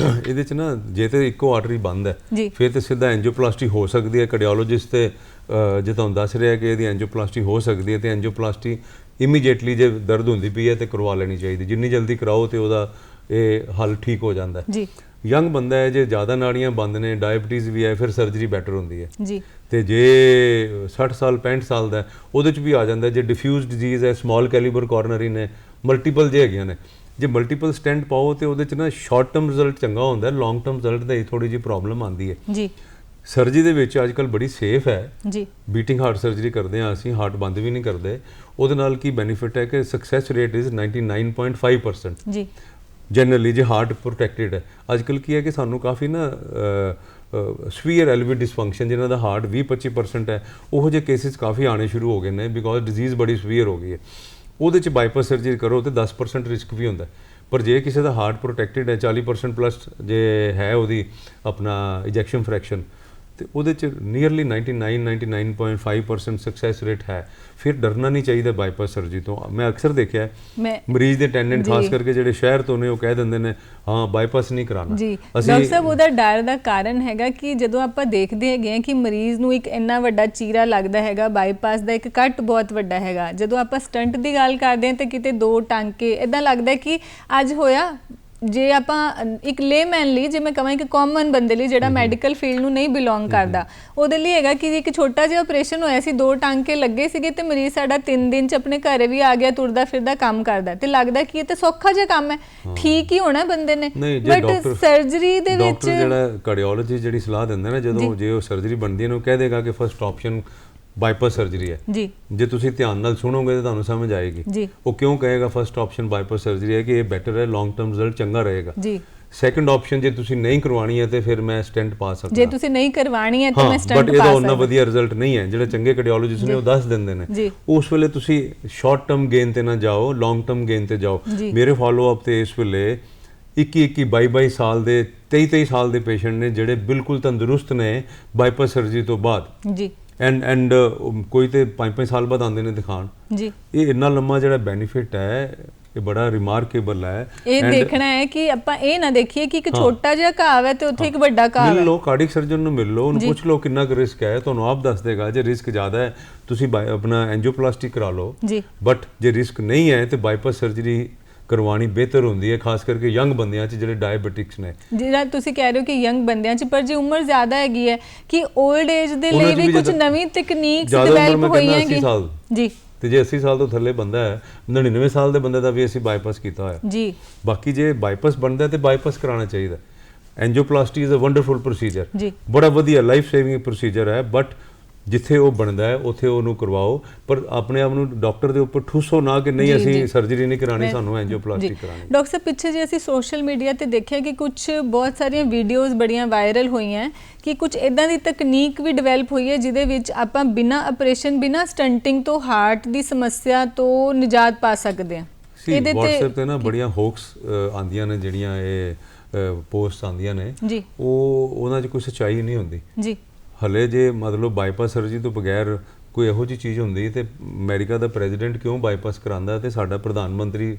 ਇਹਦੇ 'ਚ ਨਾ ਜੇ ਤੇ ਇੱਕੋ ਆਰਟਰੀ ਬੰਦ ਹੈ ਫਿਰ ਤੇ ਸਿੱਧਾ ਐਂਜੀਓਪਲਾਸਟੀ ਹੋ ਸਕਦੀ ਹੈ। ਕਾਰਡੀਓਲੋਜਿਸਟ ਤੇ ਜੇ ਤੁਹਾਨੂੰ ਦੱਸ ਰਿਹਾ ਕਿ ਇਹਦੀ ਐਂਜੀਓਪਲਾਸਟੀ ਹੋ ਸਕਦੀ ਹੈ, ਤੇ ਐਂਜੀਓਪਲਾਸਟੀ ਇਮੀਡੀਏਟਲੀ ਜੇ ਦਰਦ ਹੁੰਦੀ ਪਈ ਹੈ ਤੇ ਕਰਵਾ ਲੈਣੀ ਚਾਹੀਦੀ, ਜਿੰਨੀ ਜਲਦੀ ਕਰਾਓ ਤੇ ਉਹਦਾ ਇਹ ਹੱਲ ਠੀਕ ਹੋ ਜਾਂਦਾ ਹੈ। ਯੰਗ ਬੰਦਾ ਹੈ, ਜੇ ਜ਼ਿਆਦਾ ਨਾੜੀਆਂ ਬੰਦ ਨੇ, ਡਾਇਬਟੀਜ਼ ਵੀ ਹੈ, ਫਿਰ ਸਰਜਰੀ ਬੈਟਰ ਹੁੰਦੀ ਹੈ ਜੀ। ਤੇ ਜੇ 60 ਸਾਲ 65 ਸਾਲ ਦਾ ਉਹਦੇ 'ਚ ਵੀ ਆ ਜਾਂਦਾ, ਜੇ ਡਿਫਿਊਜ਼ ਡਿਜ਼ੀਜ਼ ਹੈ, ਸਮਾਲ ਕੈਲੀਬਰ ਕੋਰਨਰੀ ਨੇ, ਮਲਟੀਪਲ ਜੇ ਹੈਗੀਆਂ ਨੇ, ਜੇ ਮਲਟੀਪਲ ਸਟੈਂਟ ਪਾਓ ਤੇ ਉਹਦੇ 'ਚ ਨਾ ਸ਼ਾਰਟ ਟਰਮ ਰਿਜ਼ਲਟ ਚੰਗਾ ਹੁੰਦਾ, ਲੌਂਗ ਟਰਮ ਰਿਜ਼ਲਟ ਦਾ ਥੋੜੀ ਜਿਹੀ ਪ੍ਰੋਬਲਮ ਆਉਂਦੀ ਹੈ ਜੀ। ਸਰਜਰੀ ਦੇ ਵਿੱਚ ਅੱਜ ਕੱਲ੍ਹ ਬੜੀ ਸੇਫ ਹੈ ਜੀ, ਬੀਟਿੰਗ ਹਾਰਟ ਸਰਜਰੀ ਕਰਦੇ ਹਾਂ ਅਸੀਂ, ਹਾਰਟ ਬੰਦ ਵੀ ਨਹੀਂ ਕਰਦੇ। ਉਹਦੇ ਨਾਲ ਕੀ ਬੈਨੀਫਿਟ ਹੈ ਕਿ ਸਕਸੈਸ ਰੇਟ ਇਜ਼ 99.5% ਜੀ ਜਨਰਲੀ, ਜੇ ਹਾਰਟ ਪ੍ਰੋਟੈਕਟਿਡ ਹੈ। ਅੱਜ ਕੱਲ੍ਹ ਕੀ ਹੈ ਕਿ ਸਾਨੂੰ ਕਾਫੀ ਨਾ ਸਵੀਅਰ ਐਲਵੀ ਡਿਸਫੰਕਸ਼ਨ, ਜਿਨ੍ਹਾਂ ਦਾ ਹਾਰਟ 20-25% ਹੈ, ਉਹੋ ਜਿਹੇ ਕੇਸਿਸ ਕਾਫੀ ਆਉਣੇ ਸ਼ੁਰੂ ਹੋ ਗਏ ਨੇ, ਬਿਕੋਜ਼ ਡਿਜ਼ੀਜ਼ ਬੜੀ ਸਵੀਅਰ ਹੋ ਗਈ ਹੈ। ਉਹਦੇ 'ਚ ਬਾਈਪਾਸ ਸਰਜਰੀ ਕਰੋ ਤੇ 10% ਰਿਸਕ ਵੀ ਹੁੰਦਾ, ਪਰ ਜੇ ਕਿਸੇ ਦਾ ਹਾਰਟ ਪ੍ਰੋਟੈਕਟਿਡ ਹੈ, 40% ਪਲੱਸ ਜੇ ਹੈ ਉਹਦੀ ਆਪਣਾ ਇਜੈਕਸ਼ਨ ਫ੍ਰੈਕਸ਼ਨ, ਤੇ ਉਹਦੇ 'ਚ ਨੀਅਰਲੀ 99.5% ਸਕਸੈਸ ਰੇਟ ਹੈ। ਫਿਰ ਡਰਨਾ ਨਹੀਂ ਚਾਹੀਦਾ ਬਾਈਪਾਸ ਸਰਜਰੀ ਤੋਂ। ਮੈਂ ਅਕਸਰ ਦੇਖਿਆ ਮਰੀਜ਼ ਦੇ ਅਟੈਂਡੈਂਟ ਖਾਸ ਕਰਕੇ ਜਿਹੜੇ ਸ਼ਹਿਰ ਤੋਂ ਨੇ, ਉਹ ਕਹਿ ਦਿੰਦੇ ਨੇ ਹਾਂ ਬਾਈਪਾਸ ਨਹੀਂ ਕਰਾਉਣਾ ਜੀ। ਡਾਕਟਰ ਸਾਹਿਬ ਉਹਦਾ ਡਰ ਦਾ ਕਾਰਨ ਹੈਗਾ ਕਿ ਜਦੋਂ ਆਪਾਂ ਦੇਖਦੇ ਹੈਗੇ ਹਾਂ ਕਿ ਮਰੀਜ਼ ਨੂੰ ਇੱਕ ਇੰਨਾ ਵੱਡਾ ਚੀਰਾ ਲੱਗਦਾ ਹੈਗਾ, ਬਾਈਪਾਸ ਦਾ ਇੱਕ ਕੱਟ ਬਹੁਤ ਵੱਡਾ ਹੈਗਾ, ਜਦੋਂ ਆਪਾਂ ਸਟੰਟ ਦੀ ਗੱਲ ਕਰਦੇ ਹਾਂ ਤੇ ਕਿਤੇ 2 ਟਾਂਕੇ ਇੱਦਾਂ ਲੱਗਦਾ ਕਿ ਅੱਜ ਹੋਇਆ ਜੇ ਆਪਾਂ ਇੱਕ ਲੇਮੈਨ ਲਈ, ਜੇ ਮੈਂ ਕਹਾਂ ਕਿ ਕਾਮਨ ਬੰਦੇ ਲਈ ਜਿਹੜਾ ਮੈਡੀਕਲ ਫੀਲਡ ਨੂੰ ਨਹੀਂ ਬਿਲੋਂਗ ਕਰਦਾ, ਉਹਦੇ ਲਈ ਹੈਗਾ ਕਿ ਇੱਕ ਛੋਟਾ ਜਿਹਾ ਆਪਰੇਸ਼ਨ ਹੋਇਆ ਸੀ, 2 ਟਾਂਕੇ ਲੱਗੇ ਸੀਗੇ ਤੇ ਮਰੀਜ਼ ਸਾਡਾ 3 ਦਿਨ ਚ ਆਪਣੇ ਘਰੇ ਵੀ ਆ ਗਿਆ, ਤੁਰਦਾ ਫਿਰਦਾ ਕੰਮ ਕਰਦਾ, ਤੇ ਲੱਗਦਾ ਕਿ ਇਹ ਤਾਂ ਸੌਖਾ ਜਿਹਾ ਕੰਮ ਹੈ, ਠੀਕ ਹੀ ਹੋਣਾ ਬੰਦੇ ਨੇ। ਬਟ ਸਰਜਰੀ ਦੇ ਵਿੱਚ ਡਾਕਟਰ ਜਿਹੜਾ ਕਾਰਡੀਓਲੋਜਿਸਟ ਜਿਹੜੀ ਸਲਾਹ ਦਿੰਦਾ ਨਾ, ਜਦੋਂ ਜੇ ਉਹ ਸਰਜਰੀ ਬਣਦੀ ਹੈ ਉਹਨੂੰ ਕਹਿ ਦੇਗਾ ਕਿ ਫਸਟ ਆਪਸ਼ਨ ਬਾਈਪਾਸ ਸਰਜਰੀ ਹੈ ਜੀ। ਜੇ ਤੁਸੀਂ ਧਿਆਨ ਨਾਲ ਸੁਣੋਗੇ ਤਾਂ ਤੁਹਾਨੂੰ ਸਮਝ ਆਏਗੀ ਜੀ। ਉਹ ਕਿਉਂ ਕਹੇਗਾ ਫਸਟ ਆਪਸ਼ਨ ਬਾਈਪਾਸ ਸਰਜਰੀ ਹੈ ਕਿ ਇਹ ਬੈਟਰ ਹੈ, ਲੌਂਗ ਟਰਮ ਰਿਜ਼ਲਟ ਚੰਗਾ ਰਹੇਗਾ ਜੀ। ਸੈਕੰਡ ਆਪਸ਼ਨ ਜੇ ਤੁਸੀਂ ਨਹੀਂ ਕਰਵਾਣੀ ਹੈ ਤੇ ਫਿਰ ਮੈਂ ਸਟੈਂਟ ਪਾ ਸਕਦਾ, ਜੇ ਤੁਸੀਂ ਨਹੀਂ ਕਰਵਾਣੀ ਹੈ ਤਾਂ ਮੈਂ ਸਟੈਂਟ ਪਾ ਸਕਦਾ, ਬਟ ਇਹਦਾ ਉਹਨਾਂ ਵਧੀਆ ਰਿਜ਼ਲਟ ਨਹੀਂ ਹੈ। ਜਿਹੜੇ ਚੰਗੇ ਕਾਰਡੀਓਲੋਜਿਸਟ ਨੇ ਉਹ ਦੱਸ ਦਿੰਦੇ ਨੇ। ਉਸ ਵੇਲੇ ਤੁਸੀਂ ਸ਼ਾਰਟ ਟਰਮ ਗੇਨ ਤੇ ਨਾ ਜਾਓ, ਲੌਂਗ ਟਰਮ ਗੇਨ ਤੇ ਜਾਓ। ਮੇਰੇ ਫਾਲੋ ਅਪ ਤੇ ਇਸ ਵੇਲੇ 21 22 ਸਾਲ ਦੇ 23 ਸਾਲ ਦੇ ਪੇਸ਼ੈਂਟ ਨੇ ਜਿਹੜੇ ਬਿਲਕੁਲ ਤੰਦਰੁਸਤ ਨੇ ਬਾਈਪਾਸ ਸਰਜਰੀ ਤੋਂ ਬਾਅਦ ਜੀ। ਐਂਡ ਕੋਈ ਤੇ 5 ਸਾਲ ਬਾਅਦ ਆਉਂਦੇ ਨੇ ਦਿਖਾਣ ਜੀ। ਇਹ ਇੰਨਾ ਲੰਮਾ ਜਿਹੜਾ ਬੈਨੀਫਿਟ ਹੈ, ਇਹ ਬੜਾ ਰਿਮਾਰਕੇਬਲ ਹੈ। ਇਹ ਦੇਖਣਾ ਹੈ ਕਿ ਆਪਾਂ ਇਹ ਨਾ ਦੇਖੀਏ ਕਿ ਇੱਕ ਛੋਟਾ ਜਿਹਾ ਘਾਵ ਹੈ ਤੇ ਉੱਥੇ ਇੱਕ ਵੱਡਾ ਘਾਵ ਹੈ। ਮਿਲ ਲਓ ਕਾਰਡਿਕ ਸਰਜਨ ਨੂੰ, ਮਿਲ ਲਓ, ਉਹਨੂੰ ਪੁੱਛ ਲਓ ਕਿੰਨਾ ਕੁ ਰਿਸਕ ਹੈ, ਤੁਹਾਨੂੰ ਆਪ ਦੱਸ ਦੇਗਾ। ਜੇ ਰਿਸਕ ਜ਼ਿਆਦਾ ਹੈ ਤੁਸੀਂ ਆਪਣਾ ਐਂਜੀਓਪਲਾਸਟੀ ਕਰਾ ਲਓ ਜੀ, ਬਟ ਜੇ ਰਿਸਕ ਨਹੀਂ ਹੈ ਤੇ ਬਾਈਪਾਸ ਸਰਜਰੀ ਕਰਵਾਣੀ ਬਿਹਤਰ ਹੁੰਦੀ ਹੈ, ਖਾਸ ਕਰਕੇ ਯੰਗ ਬੰਦਿਆਂ 'ਚ ਜਿਹੜੇ ਡਾਇਬੀਟਿਕਸ ਨੇ। ਜਿਹੜਾ ਤੁਸੀਂ ਕਹਿ ਰਹੇ ਹੋ ਕਿ ਯੰਗ ਬੰਦਿਆਂ 'ਚ, ਪਰ ਜੇ ਉਮਰ ਜ਼ਿਆਦਾ ਹੈਗੀ ਹੈ ਕਿ 올ਡ ਏਜ ਦੇ ਲਈ ਵੀ ਕੁਝ ਨਵੀਂ ਟੈਕਨੀਕਸ ਡਿਵੈਲਪ ਹੋਈਆਂ ਹੈਗੀਆਂ ਜੀ। ਤੇ ਜੇ 80 ਸਾਲ ਤੋਂ ਥੱਲੇ ਬੰਦਾ ਹੈ, 99 ਸਾਲ ਦੇ ਬੰਦੇ ਦਾ ਵੀ ਅਸੀਂ ਬਾਈਪਾਸ ਕੀਤਾ ਹੋਇਆ ਜੀ। ਬਾਕੀ ਜੇ ਬਾਈਪਾਸ ਬਣਦਾ ਤੇ ਬਾਈਪਾਸ ਕਰਾਉਣਾ ਚਾਹੀਦਾ। ਐਂਜੀਓਪਲਾਸਟੀ ਇਜ਼ ਅ ਵੰਡਰਫੁਲ ਪ੍ਰੋਸੀਜਰ ਜੀ, ਬੜਾ ਵਧੀਆ ਲਾਈਫ ਸੇਵਿੰਗ ਪ੍ਰੋਸੀਜਰ ਹੈ। ਬਟ ਜਿੱਥੇ ਉਹ ਬਣਦਾ ਹੈ ਉੱਥੇ ਉਹਨੂੰ ਕਰਵਾਓ, ਪਰ ਆਪਣੇ ਆਪ ਨੂੰ ਡਾਕਟਰ ਦੇ ਉੱਪਰ ਠੂਸੋ ਨਾ ਕਿ ਨਹੀਂ ਅਸੀਂ ਸਰਜਰੀ ਨਹੀਂ ਕਰਾਣੀ, ਸਾਨੂੰ ਐਂਜੀਓਪਲਾਸਟੀ ਕਰਾਣੀ। ਡਾਕਟਰ ਸਾਹਿਬ, ਪਿੱਛੇ ਜੇ ਅਸੀਂ ਸੋਸ਼ਲ ਮੀਡੀਆ ਤੇ ਦੇਖਿਆ ਕਿ ਕੁਝ ਬਹੁਤ ਸਾਰੀਆਂ ਵੀਡੀਓਜ਼ ਬੜੀਆਂ ਵਾਇਰਲ ਹੋਈਆਂ ਕਿ ਕੁਝ ਇਦਾਂ ਦੀ ਤਕਨੀਕ ਵੀ ਡਿਵੈਲਪ ਹੋਈ ਹੈ ਜਿਹਦੇ ਵਿੱਚ ਆਪਾਂ ਬਿਨਾਂ ਆਪਰੇਸ਼ਨ, ਬਿਨਾਂ ਸਟੰਟਿੰਗ ਤੋਂ ਹਾਰਟ ਦੀ ਸਮੱਸਿਆ ਤੋਂ ਨਿਜਾਤ ਪਾ ਸਕਦੇ ਹਾਂ। ਇਹਦੇ ਤੇ WhatsApp ਤੇ ਨਾ ਬੜੀਆਂ ਹੋਕਸ ਆਉਂਦੀਆਂ ਨੇ, ਜਿਹੜੀਆਂ ਇਹ ਪੋਸਟ ਆਉਂਦੀਆਂ ਨੇ ਜੀ, ਉਹਨਾਂ 'ਚ ਕੋਈ ਸੱਚਾਈ ਨਹੀਂ ਹੁੰਦੀ ਜੀ। ਹਲੇ ਜੇ ਮਤਲਬ ਬਾਈਪਾਸ ਸਰਜਰੀ ਤੋਂ ਬਗੈਰ ਕੋਈ ਇਹੋ ਜਿਹੀ ਚੀਜ਼ ਹੁੰਦੀ ਤੇ ਅਮਰੀਕਾ ਦਾ ਪ੍ਰੈਜ਼ੀਡੈਂਟ ਕਿਉਂ ਬਾਈਪਾਸ ਕਰਾਉਂਦਾ ਤੇ ਸਾਡਾ ਪ੍ਰਧਾਨ ਮੰਤਰੀ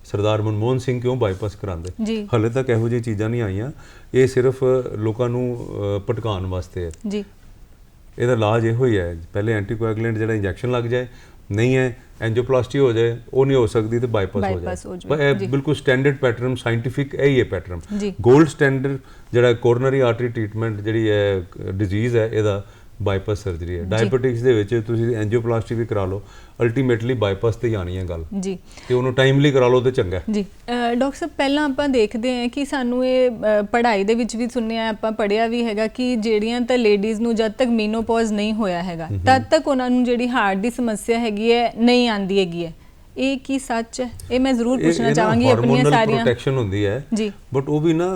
ਸਰਦਾਰ ਮਨਮੋਹਨ ਸਿੰਘ ਕਿਉਂ ਬਾਈਪਾਸ ਕਰਾਉਂਦੇ? ਹਲੇ ਤੱਕ ਇਹੋ ਜਿਹੀ ਚੀਜ਼ਾਂ ਨਹੀਂ ਆਈਆਂ। ਇਹ ਸਿਰਫ ਲੋਕਾਂ ਨੂੰ ਭਟਕਾਉਣ ਵਾਸਤੇ ਹੈ ਜੀ। ਇਹਦਾ ਇਲਾਜ ਇਹੋ ਹੀ ਹੈ, ਪਹਿਲੇ ਐਂਟੀਕੋਐਗੂਲੈਂਟ ਜਿਹੜਾ ਇੰਜੈਕਸ਼ਨ ਲੱਗ ਜਾਏ, ਨਹੀਂ ਹੈ ਐਂਜੀਓਪਲਾਸਟੀ ਹੋ ਜਾਏ, ਉਹ ਨਹੀਂ ਹੋ ਸਕਦੀ ਤੇ ਬਾਈਪਾਸ ਹੋ ਜਾਏ। ਪਰ ਇਹ ਬਿਲਕੁਲ ਸਟੈਂਡਰਡ ਪੈਟਰਨ, ਸਾਇੰਟੀਫਿਕ ਇਹੀ ਹੈ ਪੈਟਰਨ। ਗੋਲਡ ਸਟੈਂਡਰਡ ਜਿਹੜਾ ਕੋਰਨਰੀ ਆਰਟਰੀ ਟ੍ਰੀਟਮੈਂਟ ਜਿਹੜੀ ਹੈ ਡਿਜ਼ੀਜ਼ ਹੈ, ਇਹਦਾ ਬਾਈਪਾਸ ਸਰਜਰੀ ਹੈ। ਡਾਇਬੀਟਿਕਸ ਦੇ ਵਿੱਚ ਤੁਸੀਂ ਐਂਜੀਓਪਲਾਸਟੀ ਵੀ ਕਰਾ ਲਓ, ਅਲਟੀਮੇਟਲੀ ਬਾਈਪਾਸ ਤੇ ਹੀ ਆਣੀ ਹੈ ਗੱਲ ਜੀ, ਤੇ ਉਹਨੂੰ ਟਾਈਮਲੀ ਕਰਾ ਲਓ ਤੇ ਚੰਗਾ ਜੀ। ਡਾਕਟਰ ਸਾਹਿਬ, ਪਹਿਲਾਂ ਆਪਾਂ ਦੇਖਦੇ ਹਾਂ ਕਿ ਸਾਨੂੰ ਇਹ ਪੜ੍ਹਾਈ ਦੇ ਵਿੱਚ ਵੀ ਸੁਣਿਆ, ਆਪਾਂ ਪੜ੍ਹਿਆ ਵੀ ਹੈਗਾ ਕਿ ਜਿਹੜੀਆਂ ਤਾਂ ਲੇਡੀਜ਼ ਨੂੰ ਜਦ ਤੱਕ ਮੀਨੋਪੌਜ਼ ਨਹੀਂ ਹੋਇਆ ਹੈਗਾ ਤਦ ਤੱਕ ਉਹਨਾਂ ਨੂੰ ਜਿਹੜੀ ਹਾਰਟ ਦੀ ਸਮੱਸਿਆ ਹੈਗੀ ਹੈ ਨਹੀਂ ਆਉਂਦੀ ਹੈਗੀ ਹੈ। ਇਹ ਕੀ ਸੱਚ ਹੈ? ਇਹ ਮੈਂ ਜ਼ਰੂਰ ਪੁੱਛਣਾ ਚਾਹਾਂਗੀ। ਆਪਣੀਆਂ ਸਾਰੀਆਂ ਪ੍ਰੋਟੈਕਸ਼ਨ ਹੁੰਦੀ ਹੈ ਜੀ, ਬਟ ਉਹ ਵੀ ਨਾ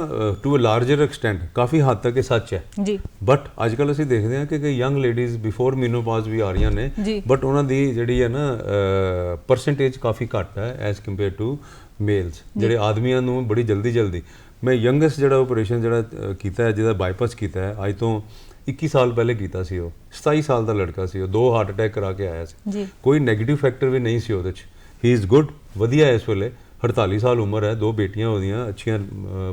ਟੂ ਅ ਲਾਰਜਰ ਐਕਸਟੈਂਟ ਕਾਫੀ ਹੱਦ ਤੱਕ ਇਹ ਸੱਚ ਹੈ ਜੀ। ਬਟ ਅੱਜ ਕੱਲ੍ਹ ਅਸੀਂ ਦੇਖਦੇ ਹਾਂ ਕਿ ਕਈ ਯੰਗ ਲੇਡੀਜ਼ ਬਿਫੋਰ ਮੀਨੋਪੌਜ਼ ਵੀ ਆ ਰਹੀਆਂ ਨੇ, ਬਟ ਉਹਨਾਂ ਦੀ ਜਿਹੜੀ ਹੈ ਨਾ ਪਰਸੈਂਟੇਜ ਕਾਫੀ ਘੱਟ ਹੈ ਐਜ਼ ਕੰਪੇਅਰ ਟੂ ਮੇਲਸ, ਜਿਹੜੇ ਆਦਮੀਆਂ ਨੂੰ ਬੜੀ ਜਲਦੀ। ਮੈਂ ਯੰਗੈਸਟ ਜਿਹੜਾ ਆਪਰੇਸ਼ਨ ਜਿਹੜਾ ਕੀਤਾ ਹੈ, ਜਿਹਦਾ ਬਾਈਪਾਸ ਕੀਤਾ ਹੈ, ਅੱਜ ਤੋਂ 21 ਸਾਲ ਪਹਿਲੇ ਕੀਤਾ ਸੀ। ਉਹ 27 ਸਾਲ ਦਾ ਲੜਕਾ ਸੀ, ਉਹ 2 ਹਾਰਟ ਅਟੈਕ ਕਰਾ ਕੇ ਆਇਆ ਸੀ। ਕੋਈ ਨੈਗੇਟਿਵ ਫੈਕਟਰ ਵੀ ਨਹੀਂ ਸੀ ਉਹਦੇ 'ਚ। ਹੀ ਇਜ਼ ਗੁੱਡ, ਵਧੀਆ ਇਸ ਵੇਲੇ, 48 ਸਾਲ ਉਮਰ ਹੈ, 2 ਬੇਟੀਆਂ ਉਹਦੀਆਂ ਅੱਛੀਆਂ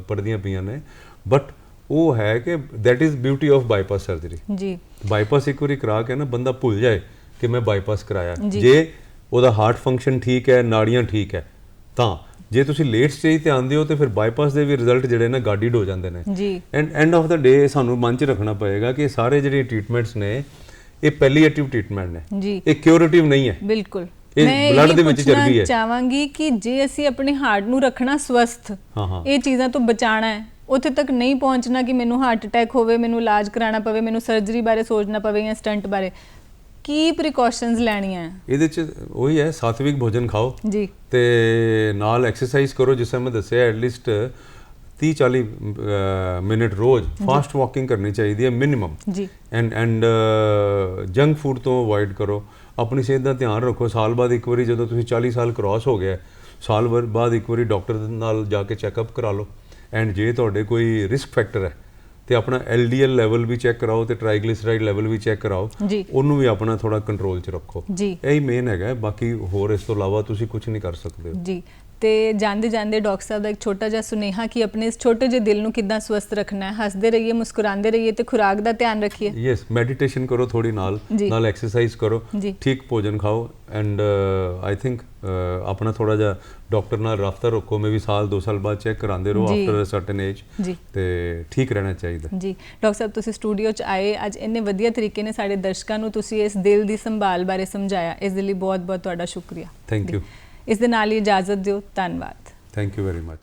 ਪੜ੍ਹਦੀਆਂ ਪਈਆਂ ਨੇ। ਬਟ ਉਹ ਹੈ ਕਿ that is beauty of bypass surgery ਜੀ। ਬਾਈਪਾਸ ਇੱਕ ਵਾਰੀ ਕਰਾ ਕੇ ਨਾ ਬੰਦਾ ਭੁੱਲ ਜਾਏ ਕਿ ਮੈਂ ਬਾਈਪਾਸ ਕਰਾਇਆ। ਜੇ ਉਹਦਾ ਹਾਰਟ ਫੰਕਸ਼ਨ ਠੀਕ ਹੈ, ਨਾੜੀਆਂ ਠੀਕ ਹੈ, ਤਾਂ ਜੇ ਤੁਸੀਂ ਲੇਟ ਸਟੇਜ ਤੇ ਆਉਂਦੇ ਹੋ ਤੇ ਫਿਰ ਬਾਈਪਾਸ ਦੇ ਵੀ ਰਿਜ਼ਲਟ ਜਿਹੜੇ ਨਾ ਗਾਡੀਡ ਹੋ ਜਾਂਦੇ ਨੇ ਜੀ। ਐਂਡ ਆਫ ਦਾ ਡੇ ਸਾਨੂੰ ਮਨ 'ਚ ਰੱਖਣਾ ਪਏਗਾ ਕਿ ਸਾਰੇ ਜਿਹੜੇ ਟ੍ਰੀਟਮੈਂਟਸ ਨੇ ਇਹ ਪੈਲੀਏਟਿਵ ਟ੍ਰੀਟਮੈਂਟ ਨੇ ਜੀ, ਇਹ ਕਿਉਰੇਟਿਵ ਨਹੀਂ ਹੈ। ਬਿਲਕੁਲ, ਮੈਂ ਬਲੱਡ ਦੇ ਵਿੱਚ ਚਰਬੀ ਹੈ। ਚਾਹਾਂਗੀ ਕਿ ਜੇ ਅਸੀਂ ਆਪਣੇ ਹਾਰਟ ਨੂੰ ਰੱਖਣਾ ਸਵਸਥ, ਇਹ ਚੀਜ਼ਾਂ ਤੋਂ ਬਚਾਉਣਾ ਹੈ, ਉੱਥੇ ਤੱਕ ਨਹੀਂ ਪਹੁੰਚਣਾ ਕਿ ਮੈਨੂੰ ਹਾਰਟ ਅਟੈਕ ਹੋਵੇ, ਮੈਨੂੰ ਇਲਾਜ ਕਰਾਉਣਾ ਪਵੇ, ਮੈਨੂੰ ਸਰਜਰੀ ਬਾਰੇ ਸੋਚਣਾ ਪਵੇ ਜਾਂ ਸਟੰਟ ਬਾਰੇ। ਕੀ ਪ੍ਰੀਕਾਸ਼ਨਸ ਲੈਣੀਆਂ? ਇਹਦੇ 'ਚ ਉਹੀ ਹੈ, ਸਾਤਵਿਕ ਭੋਜਨ ਖਾਓ ਜੀ, ਤੇ ਨਾਲ ਐਕਸਰਸਾਈਜ਼ ਕਰੋ, ਜਿਸ ਤਰ੍ਹਾਂ ਮੈਂ ਦੱਸਿਆ ਐਟਲੀਸਟ 30-40 ਮਿੰਟ ਰੋਜ਼ ਫਾਸਟ ਵਾਕਿੰਗ ਕਰਨੀ ਚਾਹੀਦੀ ਹੈ ਮਿਨੀਮਮ ਜੀ। ਐਂਡ ਜੰਕ ਫੂਡ ਤੋਂ ਅਵੋਇਡ ਕਰੋ। ਆਪਣੀ ਸਿਹਤ ਦਾ ਧਿਆਨ ਰੱਖੋ। ਸਾਲ ਬਾਅਦ ਇੱਕ ਵਾਰੀ, ਜਦੋਂ ਤੁਸੀਂ 40 ਸਾਲ ਕ੍ਰਾਸ ਹੋ ਗਿਆ, ਸਾਲ ਬਾਅਦ ਇੱਕ ਵਾਰੀ ਡਾਕਟਰ ਨਾਲ ਜਾ ਕੇ ਚੈੱਕਅਪ ਕਰਾ ਲਓ। ਐਂਡ ਜੇ ਤੁਹਾਡੇ ਕੋਈ ਰਿਸਕ ਫੈਕਟਰ ਹੈ ਤੇ ਆਪਣਾ LDL ਲੈਵਲ ਵੀ ਚੈੱਕ ਕਰਾਓ ਤੇ ਟ੍ਰਾਈਗਲਿਸਰਾਈਡ ਲੈਵਲ ਵੀ ਚੈੱਕ ਕਰਾਓ, ਉਹਨੂੰ ਵੀ ਆਪਣਾ ਥੋੜਾ ਕੰਟਰੋਲ 'ਚ ਰੱਖੋ। ਇਹੀ ਮੇਨ ਹੈਗਾ, ਬਾਕੀ ਹੋਰ ਇਸ ਤੋਂ ਇਲਾਵਾ ਤੁਸੀਂ ਕੁਝ ਨਹੀਂ ਕਰ ਸਕਦੇ ਜੀ। ਤੇ ਜਾਂਦੇ ਜਾਂਦੇ ਡਾਕਟਰ ਸਾਹਿਬ ਦਾ ਇੱਕ ਛੋਟਾ ਜਿਹਾ ਸੁਨੇਹਾ ਕਿ ਆਪਣੇ ਇਸ ਛੋਟੇ ਜਿਹੇ ਦਿਲ ਨੂੰ ਕਿੱਦਾਂ ਸਵਸਥ ਰੱਖਣਾ ਹੈ, ਹੱਸਦੇ ਰਹੀਏ, ਮੁਸਕਰਾਉਂਦੇ ਰਹੀਏ ਤੇ ਖੁਰਾਕ ਦਾ ਧਿਆਨ ਰੱਖੀਏ। ਯੈਸ, ਮੈਡੀਟੇਸ਼ਨ ਕਰੋ ਥੋੜੀ ਨਾਲ ਐਕਸਰਸਾਈਜ਼ ਕਰੋ, ਠੀਕ ਭੋਜਨ ਖਾਓ ਐਂਡ ਆਈ ਥਿੰਕ ਆਪਣਾ ਥੋੜਾ ਜਿਹਾ ਡਾਕਟਰ ਨਾਲ ਰਾਬਤਾ ਰੱਖੋ, ਮੈਂ ਵੀ ਸਾਲ 2 ਸਾਲ ਬਾਅਦ ਚੈੱਕ ਕਰਾਉਂਦੇ ਰਹੋ ਆਫਟਰ ਅ ਸਰਟਨ ਏਜ, ਤੇ ਠੀਕ ਰਹਿਣਾ ਚਾਹੀਦਾ ਜੀ। ਡਾਕਟਰ ਸਾਹਿਬ ਤੁਸੀਂ ਸਟੂਡੀਓ 'ਚ ਆਏ ਅੱਜ, ਇੰਨੇ ਵਧੀਆ ਤਰੀਕੇ ਨਾਲ ਸਾਡੇ ਦਰਸ਼ਕਾਂ ਨੂੰ ਤੁਸੀਂ ਇਸ ਦਿਲ ਦੀ ਸੰਭਾਲ ਬਾਰੇ ਸਮਝਾਇਆ, ਇਸ ਦੇ ਲਈ ਬਹੁਤ ਬਹੁਤ ਤੁਹਾਡਾ ਸ਼ੁਕਰੀਆ। Thank you. ਇਸ ਦੇ ਨਾਲ ਹੀ ਇਜਾਜ਼ਤ ਦਿਓ, ਧੰਨਵਾਦ। Thank you very much.